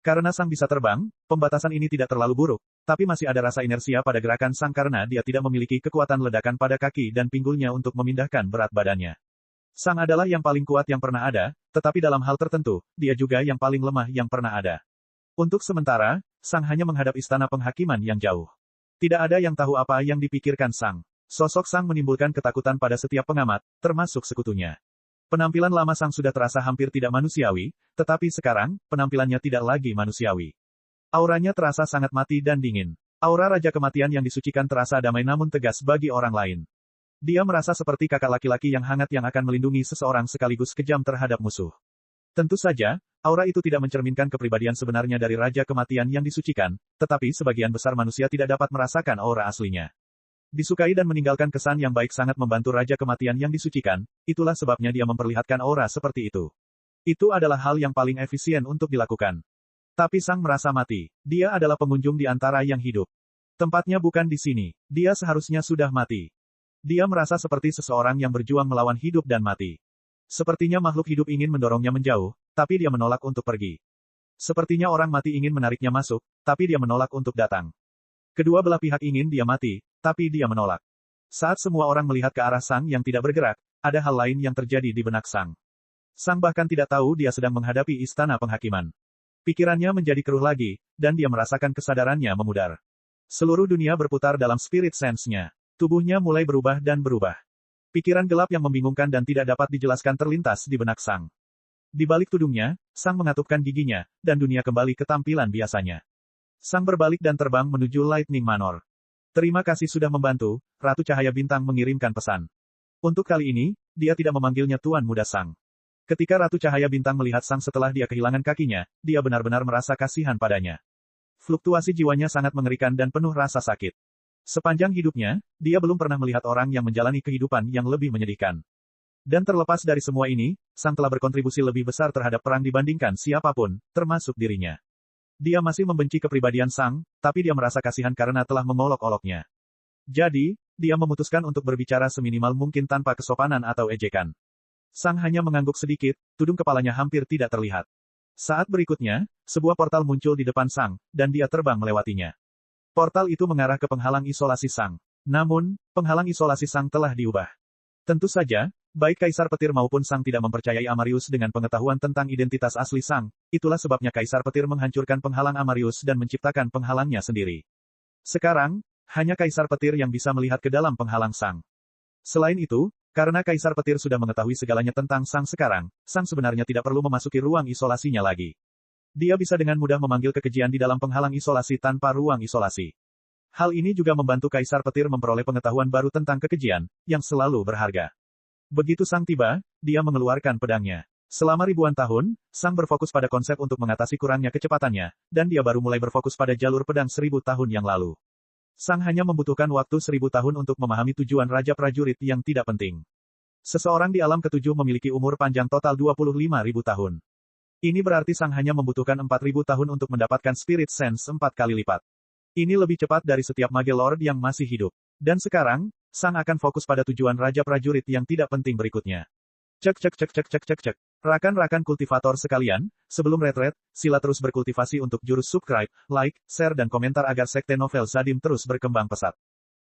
[SPEAKER 1] Karena Sang bisa terbang, pembatasan ini tidak terlalu buruk, tapi masih ada rasa inersia pada gerakan Sang karena dia tidak memiliki kekuatan ledakan pada kaki dan pinggulnya untuk memindahkan berat badannya. Sang adalah yang paling kuat yang pernah ada, tetapi dalam hal tertentu, dia juga yang paling lemah yang pernah ada. Untuk sementara, Sang hanya menghadap istana penghakiman yang jauh. Tidak ada yang tahu apa yang dipikirkan Sang. Sosok Sang menimbulkan ketakutan pada setiap pengamat, termasuk sekutunya. Penampilan lama Sang sudah terasa hampir tidak manusiawi, tetapi sekarang, penampilannya tidak lagi manusiawi. Auranya terasa sangat mati dan dingin. Aura Raja Kematian yang disucikan terasa damai namun tegas bagi orang lain. Dia merasa seperti kakak laki-laki yang hangat yang akan melindungi seseorang sekaligus kejam terhadap musuh. Tentu saja, aura itu tidak mencerminkan kepribadian sebenarnya dari Raja Kematian yang disucikan, tetapi sebagian besar manusia tidak dapat merasakan aura aslinya. Disukai dan meninggalkan kesan yang baik sangat membantu Raja Kematian yang disucikan, itulah sebabnya dia memperlihatkan aura seperti itu. Itu adalah hal yang paling efisien untuk dilakukan. Tapi Sang merasa mati. Dia adalah pengunjung di antara yang hidup. Tempatnya bukan di sini. Dia seharusnya sudah mati. Dia merasa seperti seseorang yang berjuang melawan hidup dan mati. Sepertinya makhluk hidup ingin mendorongnya menjauh, tapi dia menolak untuk pergi. Sepertinya orang mati ingin menariknya masuk, tapi dia menolak untuk datang. Kedua belah pihak ingin dia mati, tapi dia menolak. Saat semua orang melihat ke arah Sang yang tidak bergerak, ada hal lain yang terjadi di benak Sang. Sang bahkan tidak tahu dia sedang menghadapi istana penghakiman. Pikirannya menjadi keruh lagi, dan dia merasakan kesadarannya memudar. Seluruh dunia berputar dalam spirit sense-nya. Tubuhnya mulai berubah dan berubah. Pikiran gelap yang membingungkan dan tidak dapat dijelaskan terlintas di benak Sang. Di balik tudungnya, Sang mengatupkan giginya, dan dunia kembali ke tampilan biasanya. Sang berbalik dan terbang menuju Lightning Manor. Terima kasih sudah membantu, Ratu Cahaya Bintang mengirimkan pesan. Untuk kali ini, dia tidak memanggilnya Tuan Muda Sang. Ketika Ratu Cahaya Bintang melihat Sang setelah dia kehilangan kakinya, dia benar-benar merasa kasihan padanya. Fluktuasi jiwanya sangat mengerikan dan penuh rasa sakit. Sepanjang hidupnya, dia belum pernah melihat orang yang menjalani kehidupan yang lebih menyedihkan. Dan terlepas dari semua ini, Sang telah berkontribusi lebih besar terhadap perang dibandingkan siapapun, termasuk dirinya. Dia masih membenci kepribadian Sang, tapi dia merasa kasihan karena telah mengolok-oloknya. Jadi, dia memutuskan untuk berbicara seminimal mungkin tanpa kesopanan atau ejekan. Sang hanya mengangguk sedikit, tudung kepalanya hampir tidak terlihat. Saat berikutnya, sebuah portal muncul di depan Sang, dan dia terbang melewatinya. Portal itu mengarah ke penghalang isolasi Sang. Namun, penghalang isolasi Sang telah diubah. Tentu saja, baik Kaisar Petir maupun Sang tidak mempercayai Amarius dengan pengetahuan tentang identitas asli Sang, itulah sebabnya Kaisar Petir menghancurkan penghalang Amarius dan menciptakan penghalangnya sendiri. Sekarang, hanya Kaisar Petir yang bisa melihat ke dalam penghalang Sang. Selain itu, karena Kaisar Petir sudah mengetahui segalanya tentang Sang sekarang, Sang sebenarnya tidak perlu memasuki ruang isolasinya lagi. Dia bisa dengan mudah memanggil kekejian di dalam penghalang isolasi tanpa ruang isolasi. Hal ini juga membantu Kaisar Petir memperoleh pengetahuan baru tentang kekejian, yang selalu berharga. Begitu Sang tiba, dia mengeluarkan pedangnya. Selama ribuan tahun, Sang berfokus pada konsep untuk mengatasi kurangnya kecepatannya, dan dia baru mulai berfokus pada jalur pedang 1000 tahun yang lalu. Sang hanya membutuhkan waktu 1000 tahun untuk memahami tujuan Raja Prajurit yang tidak penting. Seseorang di alam ketujuh memiliki umur panjang total 25.000 tahun. Ini berarti Sang hanya membutuhkan 4.000 tahun untuk mendapatkan Spirit Sense 4 kali lipat. Ini lebih cepat dari setiap Mage Lord yang masih hidup. Dan sekarang, Sang akan fokus pada tujuan Raja Prajurit yang tidak penting berikutnya. Cek. Rakan-rakan kultivator sekalian, sebelum retret, sila terus berkultivasi untuk jurus subscribe, like, share dan komentar agar Sekte Novel Zadim terus berkembang pesat.